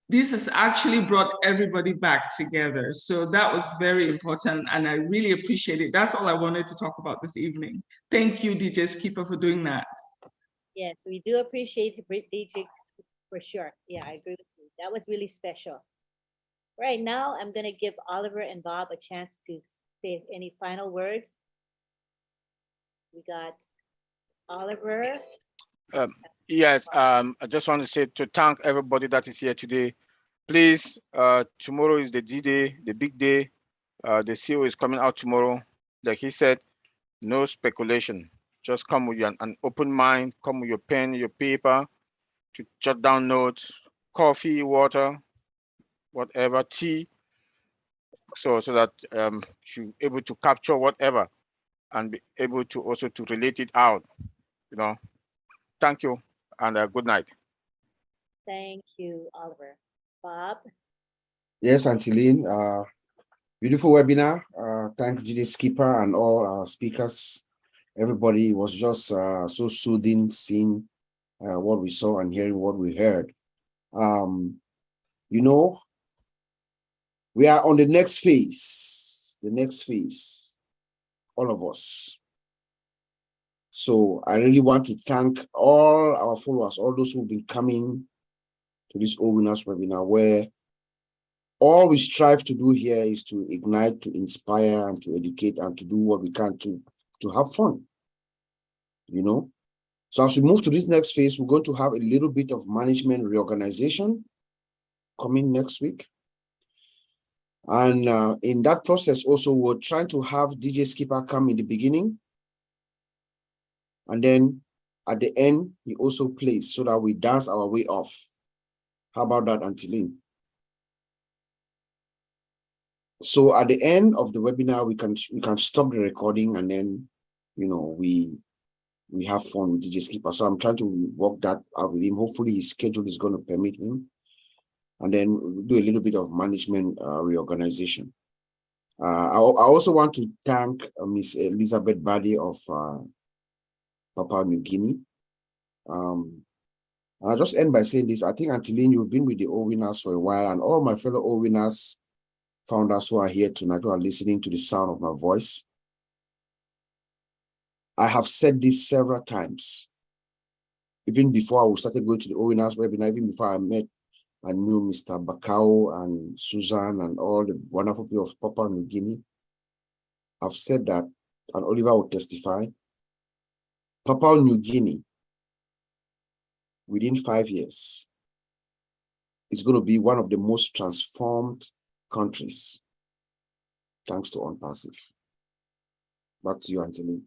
this has actually brought everybody back together. So that was very important and I really appreciate it. That's all I wanted to talk about this evening. Thank you, DJ Skipper, for doing that.
Yes, we do appreciate DJ for sure. Yeah, I agree with you. That was really special. Right now, I'm going to give Oliver and Bob a chance to say any final words. We got Oliver.
Yes, I just want to say to thank everybody that is here today. Please, tomorrow is the D-Day, the big day. The CEO is coming out tomorrow. Like he said, no speculation. Just come with an open mind, come with your pen, your paper, to jot down notes, coffee, water, whatever, tea, so that you're able to capture whatever and be able to also to relate it out. You know, thank you and good night.
Thank you, Oliver. Bob?
Yes, Antiline, beautiful webinar. Thanks, GD Skipper and all our speakers. Everybody was just so soothing, seeing what we saw and hearing what we heard. You know, we are on the next phase, all of us. So I really want to thank all our followers, all those who've been coming to this OWINNERS webinar, where all we strive to do here is to ignite, to inspire, and to educate, and to do what we can to have fun, you know? So as we move to this next phase, we're going to have a little bit of management reorganization coming next week. And in that process also, we're trying to have DJ Skipper come in the beginning. And then at the end, he also plays so that we dance our way off. How about that, Antiline? So at the end of the webinar, we can stop the recording, and then, you know, we have fun with DJ Skipper. So I'm trying to work that out with him. Hopefully his schedule is going to permit him. And then we'll do a little bit of management reorganization. I also want to thank Miss Elizabeth Badi of Papua New Guinea. And I'll just end by saying this. I think, Antiline, you've been with the OWINNERS for a while, and all my fellow OWINNERS founders who are here tonight, who are listening to the sound of my voice. I have said this several times, even before I started going to the OWINNERS webinar, even before I met and knew Mr. Bakao and Susan and all the wonderful people of Papua New Guinea. I've said that, and Oliver will testify. Papua New Guinea, within 5 years, is going to be one of the most transformed countries, thanks to ONPASSIVE. Back to you, Anthony.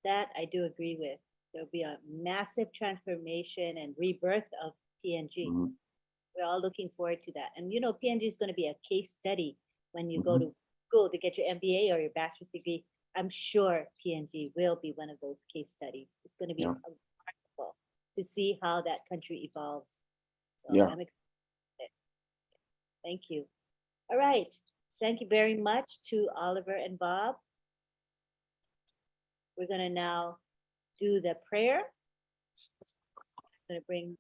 That I do agree with. There'll be a massive transformation and rebirth of PNG.
Mm-hmm.
We're all looking forward to that. And you know, PNG is going to be a case study when you go to school to get your MBA or your bachelor's degree. I'm sure PNG will be one of those case studies. It's going to be remarkable to see how that country evolves. So I'm excited. Thank you. All right. Thank you very much to Oliver and Bob. We're going to now do the prayer. I'm going to bring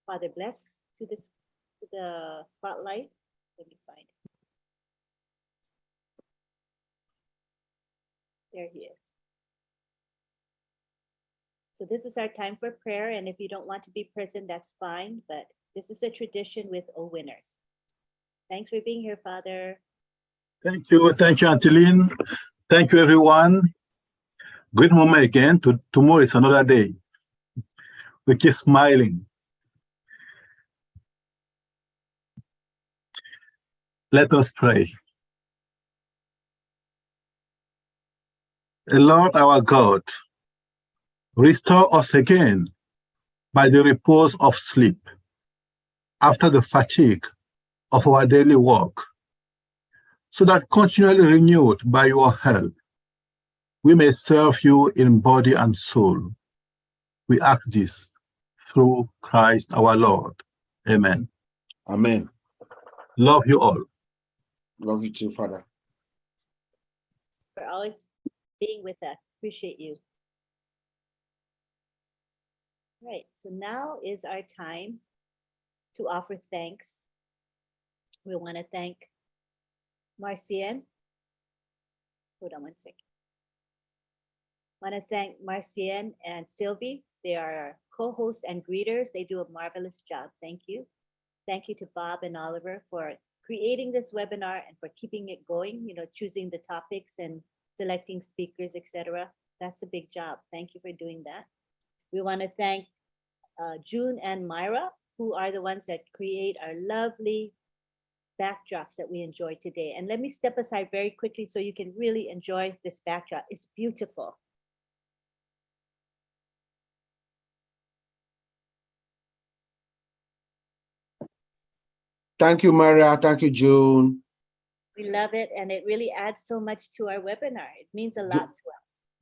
Father Bless to the spotlight. Let me find it. There he is. So this is our time for prayer, and if you don't want to be present, that's fine, but this is a tradition with OWINNERS. Thanks for being here, Father.
Thank you, Antiline. Thank you, everyone. Great moment again. Tomorrow is another day. We keep smiling. Let us pray. Lord our God, restore us again by the repose of sleep after the fatigue of our daily work, so that continually renewed by your help, we may serve you in body and soul. We ask this through Christ our Lord. Amen.
Amen.
Love you all.
Love you too, Father.
For always being with us. Appreciate you. Right. So now is our time to offer thanks. We want to thank Marcian. Hold on one second. Want to thank Marcian and Sylvie. They are our co-hosts and greeters. They do a marvelous job. Thank you. Thank you to Bob and Oliver for creating this webinar and for keeping it going, you know, choosing the topics and selecting speakers, etc. That's a big job. Thank you for doing that. We want to thank June and Myra, who are the ones that create our lovely backdrops that we enjoy today. And let me step aside very quickly so you can really enjoy this backdrop. It's beautiful.
Thank you, Maria. Thank you, June.
We love it, and it really adds so much to our webinar. It means a lot to us.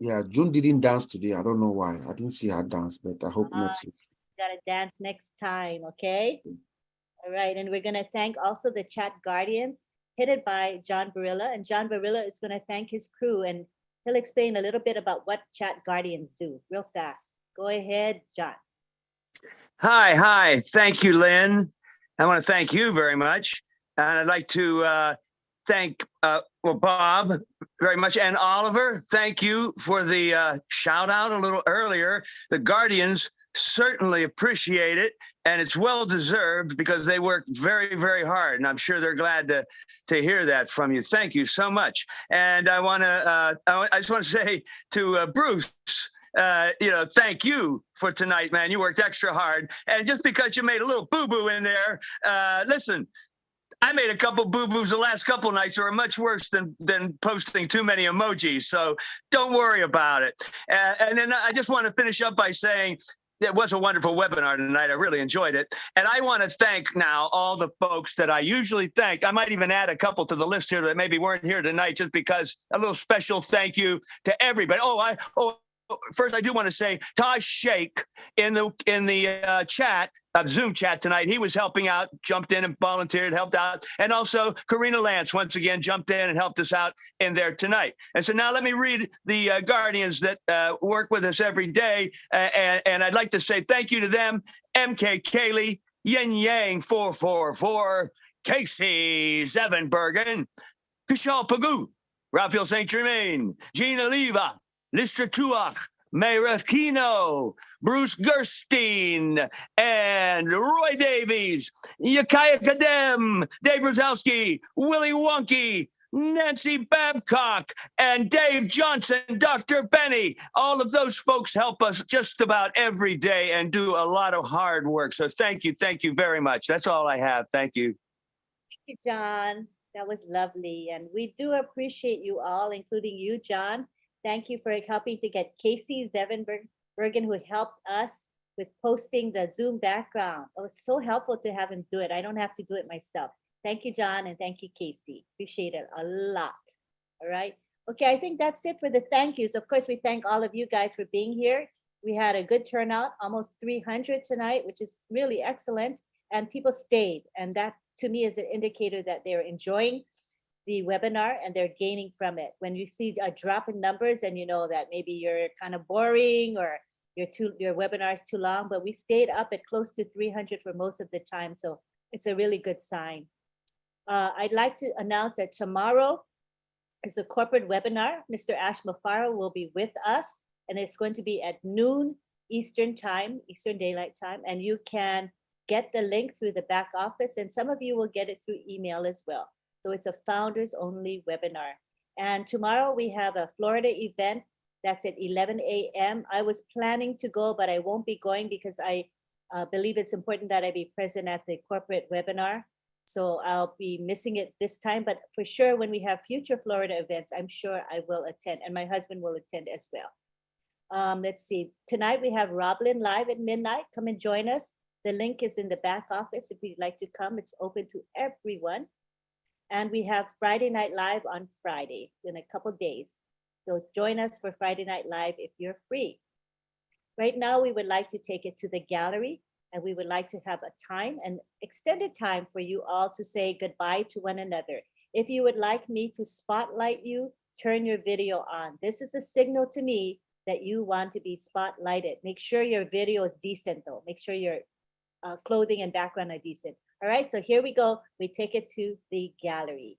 Yeah, June didn't dance today. I don't know why. I didn't see her dance, but I hope next week.
Gotta dance next time, okay? All right, and we're gonna thank also the chat guardians headed by John Barilla, and John Barilla is gonna thank his crew, and he'll explain a little bit about what chat guardians do real fast. Go ahead, John.
Hi. Thank you, Lynn. I want to thank you very much. And I'd like to thank Bob very much, and Oliver. Thank you for the shout out a little earlier. The Guardians certainly appreciate it, and it's well deserved because they work very, very hard, and I'm sure they're glad to hear that from you. Thank you so much. And I just want to say to Bruce, thank you for tonight, man. You worked extra hard, and just because you made a little boo-boo in there, listen, I made a couple boo-boos the last couple nights that were much worse than posting too many emojis. So don't worry about it. And then I just want to finish up by saying it was a wonderful webinar tonight. I really enjoyed it. And I want to thank now all the folks that I usually thank. I might even add a couple to the list here that maybe weren't here tonight, just because a little special thank you to everybody. First, I do want to say Taj Sheikh in the chat, Zoom chat tonight. He was helping out, jumped in and volunteered, helped out. And also Karina Lance, once again, jumped in and helped us out in there tonight. And so now let me read the Guardians that work with us every day. And I'd like to say thank you to them. MK Kaylee, Yin Yang 444, Casey Zevenbergen, Kishal Pagoo, Raphael St. Germain, Gina Leva, Listra Tuach, Mayra Kino, Bruce Gerstein, and Roy Davies, Yakaya Kadem, Dave Rosowski, Willie Wonky, Nancy Babcock, and Dave Johnson, Dr. Benny. All of those folks help us just about every day and do a lot of hard work. So thank you very much. That's all I have. Thank you.
Thank you, John. That was lovely. And we do appreciate you all, including you, John. Thank you for helping to get Casey Zevenbergen, who helped us with posting the Zoom background. It was so helpful to have him do it. I don't have to do it myself. Thank you, John, and thank you, Casey. Appreciate it a lot. All right. Okay, I think that's it for the thank yous. Of course, we thank all of you guys for being here. We had a good turnout, almost 300 tonight, which is really excellent. And people stayed. And that, to me, is an indicator that they're enjoying the webinar and they're gaining from it. When you see a drop in numbers, and you know that maybe you're kind of boring or your webinar is too long, but we stayed up at close to 300 for most of the time. So it's a really good sign. I'd like to announce that tomorrow is a corporate webinar. Mr. Ash Mufara will be with us, and it's going to be at noon Eastern time, Eastern Daylight Time. And you can get the link through the back office, and some of you will get it through email as well. So it's a founders only webinar. And tomorrow we have a Florida event that's at 11 a.m. I was planning to go, but I won't be going because I believe it's important that I be present at the corporate webinar. So I'll be missing it this time, but for sure when we have future Florida events, I'm sure I will attend, and my husband will attend as well. Let's see, tonight we have Roblin live at midnight. Come and join us. The link is in the back office if you'd like to come. It's open to everyone. And we have Friday Night Live on Friday in a couple days. So join us for Friday Night Live if you're free. Right now, we would like to take it to the gallery, and we would like to have a time, an extended time for you all to say goodbye to one another. If you would like me to spotlight you, turn your video on. This is a signal to me that you want to be spotlighted. Make sure your video is decent though. Make sure your clothing and background are decent. All right, so here we go. We take it to the gallery.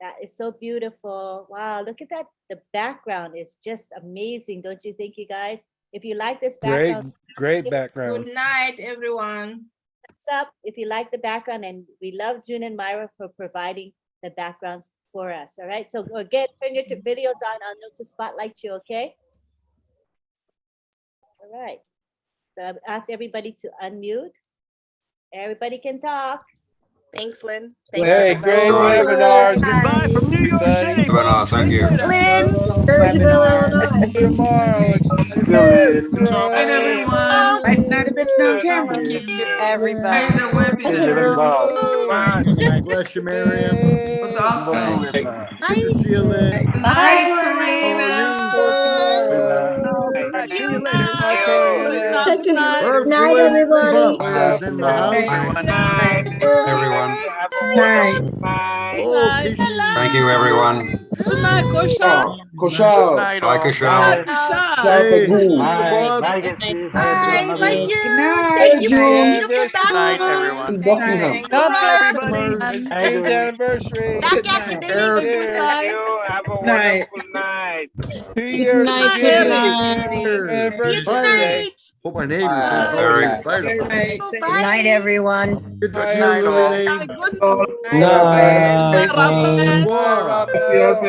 That is so beautiful. Wow, look at that. The background is just amazing, don't you think, you guys? If you like this background.
Great background.
Good night, everyone.
Thumbs up if you like the background, and we love June and Myra for providing the backgrounds for us. All right, so again, turn your videos on. I'll know to spotlight you, okay? All right, so I've asked everybody to unmute. Everybody can talk.
Thanks, Lynn.
Hey, great webinars.
Goodbye from New York City.
Thank you.
Lynn, Jerseyville, Illinois.
Tomorrow.
Good night, everyone.
Might not have been on camera.
Thank you, everybody.
God bless you, Miriam.
It was awesome.
Good to see you, Lynn.
Bye, Corinne.
you.
Take
Good
care.
night.
Good night, everybody.
Bucks in the house.
Everyone.
Good
Oh,
night.
Casey.
Thank you, everyone.
Good night, Kosha.
Koshal.
Bye, Kushal.
Ciao,
Hey,
Pegu.
Uncle Bob.
Bye, June.
Thank
Thank you.
you.
You get back
Night,
soon.
everyone.
In Buckingham.
God bless
Everybody.
exchange anniversary.
Back at you, baby.
Eric.
Cheers.
Thank you. Have a wonderful night.
2 years.
night,
2 years
Cheers.
anniversary
See you
today.
tonight.
Hope my neighbors
Bye.
aren't already excited.
Good night, everyone.
Good to
Good
see
night,
you,
all.
Lily.
Good
Night, Raphael.
night,
Wow.
Yes.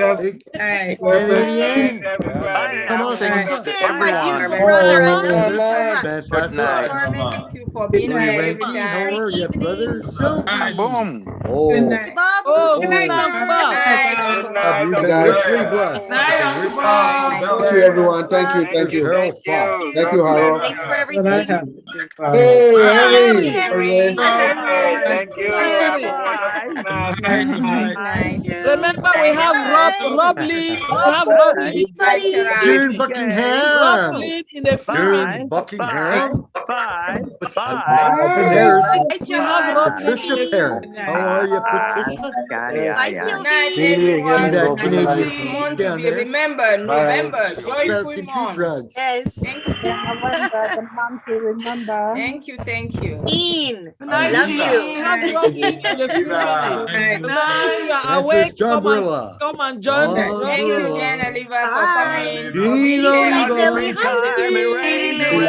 Hey,
Yes,
Canadian.
Everybody.
Come on,
Blessings
Santa.
to
Good, my
everyone.
beautiful brother. I love you so
Bye-bye.
much.
Fantastic.
Good night.
Norman.
You for being
Louis
here every
Ranky, how
time.
are you, brother? Sylvie.
Boom.
Oh,
Hey, Bob.
Oh,
Good
good
night,
night,
Bob.
Bob.
Good night,
you
Uncle
guys.
Fred.
richly blessed.
Night,
Uncle
Uncle
Rich.
Bob.
Thank you, everyone. Thank you.
Thank
Thank
you.
you.
Harold
Thank
Fox.
you.
Thank
God
you,
bless
Harold.
Thanks
you.
for everything.
Hey, Henry.
Henry.
Hey, thank you. Have
Henry.
a wonderful night.
Night.
Thank you.
Remember, we
Good
have
night.
Rob Lee. We have Rob Lee.
Bye,
Buddy.
Chira.
June
Rob
Buckingham.
Lee in a few
June
minutes.
Buckingham.
Bye.
There's
We have Rob Lee in
Patricia
a
there.
few
How are you, Patricia?
Bye,
Good
Sylvie.
night,
See
everyone.
that Canadian
Wonderful
flag
month to
down
be
there?
remembered. November. Joyful
Basket two
month.
flags.
Yes.
Thank you.
November, the month to remember.
Thank you. Thank you.
Ian.
minutes.
Love
We
you.
have Rob Lee in a few minutes. If you are
Francis
awake,
John Brilla.
come and join
John
Rob
Thank you,
Lee.
Nana
Brilla.
Liva, for
Bye.
coming, for being
Gina
Good
here
night,
on
Liva.
Billy. Hi,
Time it
Billy.
rains, it rains,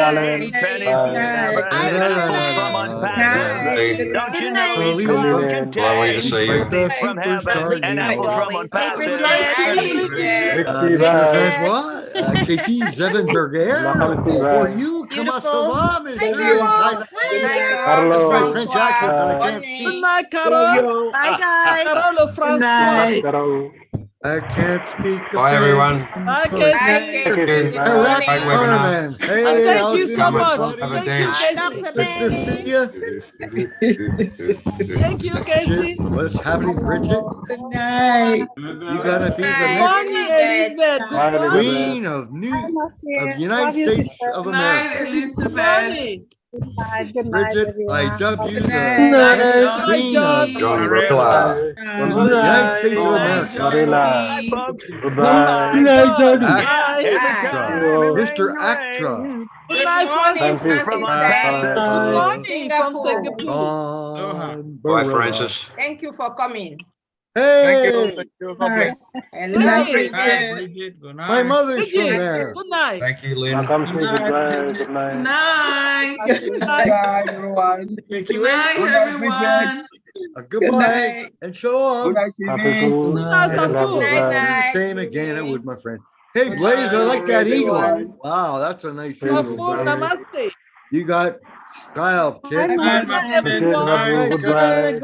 pennies from heaven,
Hi,
and apples from unpassive. Don't you know he's called contain?
Like the
From heaven,
superstar
and
now.
apples from
Hey,
unpassive.
Bridget.
Hi, Bridget.
Mr.
Bridget.
Francois, Casey Zevenberger, for you, comment ça
Beautiful.
va,
Hi,
monsieur?
Carol.
Good
Hi,
night,
Carol.
Carol,
My French accent,
Francois.
but I
Bonne
can't
nuit.
speak.
Good night, Carol.
Bye, guys.
Carol Francois.
I can't speak a
Bye, everyone.
Bye,
French.
Hi,
Casey.
Casey. Good
Iraq
morning.
webinar.
Carmen.
And
Hey,
thank
how's
you
it
so
going,
much.
Have a
buddy?
Thank you,
day.
Hi,
Casey.
Dr.
Good to see you.
Thank you, Casey.
What's happening, Bridget?
Good night.
You gonna be the
Good
next
Morning, Elizabeth. Good morning.
Queen of the United States of America.
Good
Elizabeth.
morning.
Good night,
Bridget,
everyone.
I dub you
Good
the
night.
next
Good night,
Queen
John.
of
John
the
Brilla.
United States of America.
Bye, folks.
Goodbye.
Good night,
Johnny.
Yeah, every
Bye.
time it
Mr.
rains,
Actra.
rains.
Good
Good
night,
morning,
Francis.
From
Francis
unpassive.
Tan.
Good morning from
Singapore.
Singapore.
Bye, Francis.
Thank you for coming.
Hey,
Hello,
Hey,
Bridget.
my mother's from
Bridget.
there.
Good night.
Thank you, Lynn.
Good night.
Bye.
Everyone. Good night, everyone.
Goodbye and shalom.
Good night, Safu.
Night.
Same again, I would, my friend. Hey, Blaze, I like that eagle.
everyone.
Wow, that's a nice
Safu,
eagle. Blaze.
namaste.
You got style, kid.
Good night, everyone.
Good
Night,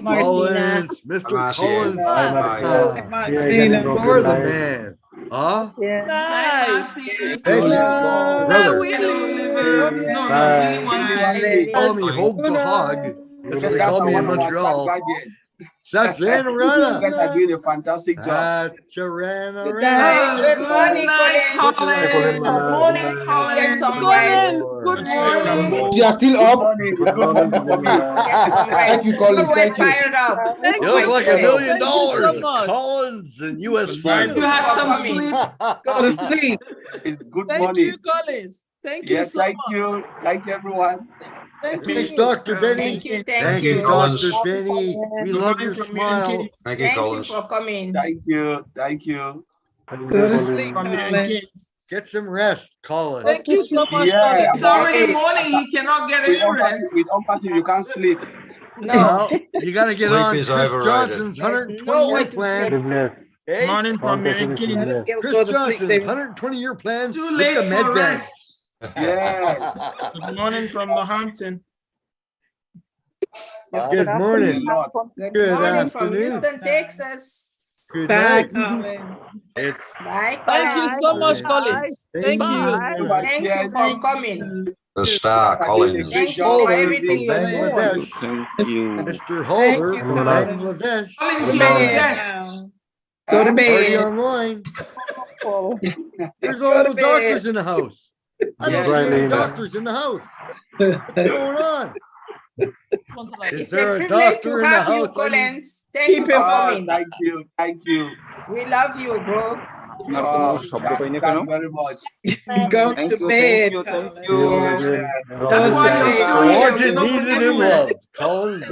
Marcina.
Collins, Mr.
Namaste.
Collins.
Bye.
You're the man. Huh?
Nice.
Hey, brother.
Bye.
Call me Hope the Hog. That's what they call me in Montreal. That's Rana.
You guys are doing a fantastic job.
Good morning, Collins.
Good morning, Collins.
Get some
Collins,
rest.
good morning.
You are still up?
Get some rest.
Thank you, Collins.
Always
Thank you.
fired up.
Thank
You
you.
look like $1
Thank
million.
you so much.
Collins and U.S.
You
funds.
had some sleep. Go to sleep.
It's good
Thank
morning.
you, Collins. Thank you
Yes,
so
thank
much.
you. Thank you, everyone.
Thank
Thanks,
you.
Dr. Benny.
Thank you.
Thank you, Collins.
Dr. Benny. We love your smile.
Thank you,
Thank you
Collins.
for coming.
Thank you. Thank you.
Go to sleep, Collins.
Get some rest, Collins.
Thank you so much,
Yeah.
Collins.
It's already morning. He cannot get any rest.
With ONPASSIVE, you can't sleep.
No.
Well, you got to get
Sleep
on
is
Chris
overrated.
Johnson's
There's
120
no way
year
to
plan.
sleep.
Hey,
Morning from Americans.
Chris Johnson's 120 year plan
Too
with
late
the
for
med bag.
rest.
Yeah.
Good morning from the Hampton.
Good morning.
Good
Good
morning from
afternoon.
Houston, Texas.
Good
Bye,
night.
Colin.
It's
Bye,
Thank you
Collins.
so much,
Bye.
Collins. Thank you.
Thank you for coming.
The star, Collins.
Thank you for
Holder
everything
from
you're doing.
Bangladesh.
Thank you.
Mr. Holder
you,
from
Collins.
Bangladesh.
Collins, you're a guest. Go to
Party
bed.
online.
beautiful.
There's all the doctors in the house. I don't see any doctors in the house. What's going on? Is
It's
there
a
a
privilege
doctor
to
in the
have you,
house?
Collins. Thank you for coming.
Thank you. Thank you.
We love you, bro.
Thanks very much.
Go
Thank
to
you,
bed.
thank you.
Yeah.
Yeah.
That's why you're still here.
Wanted, needed, and loved. Colin.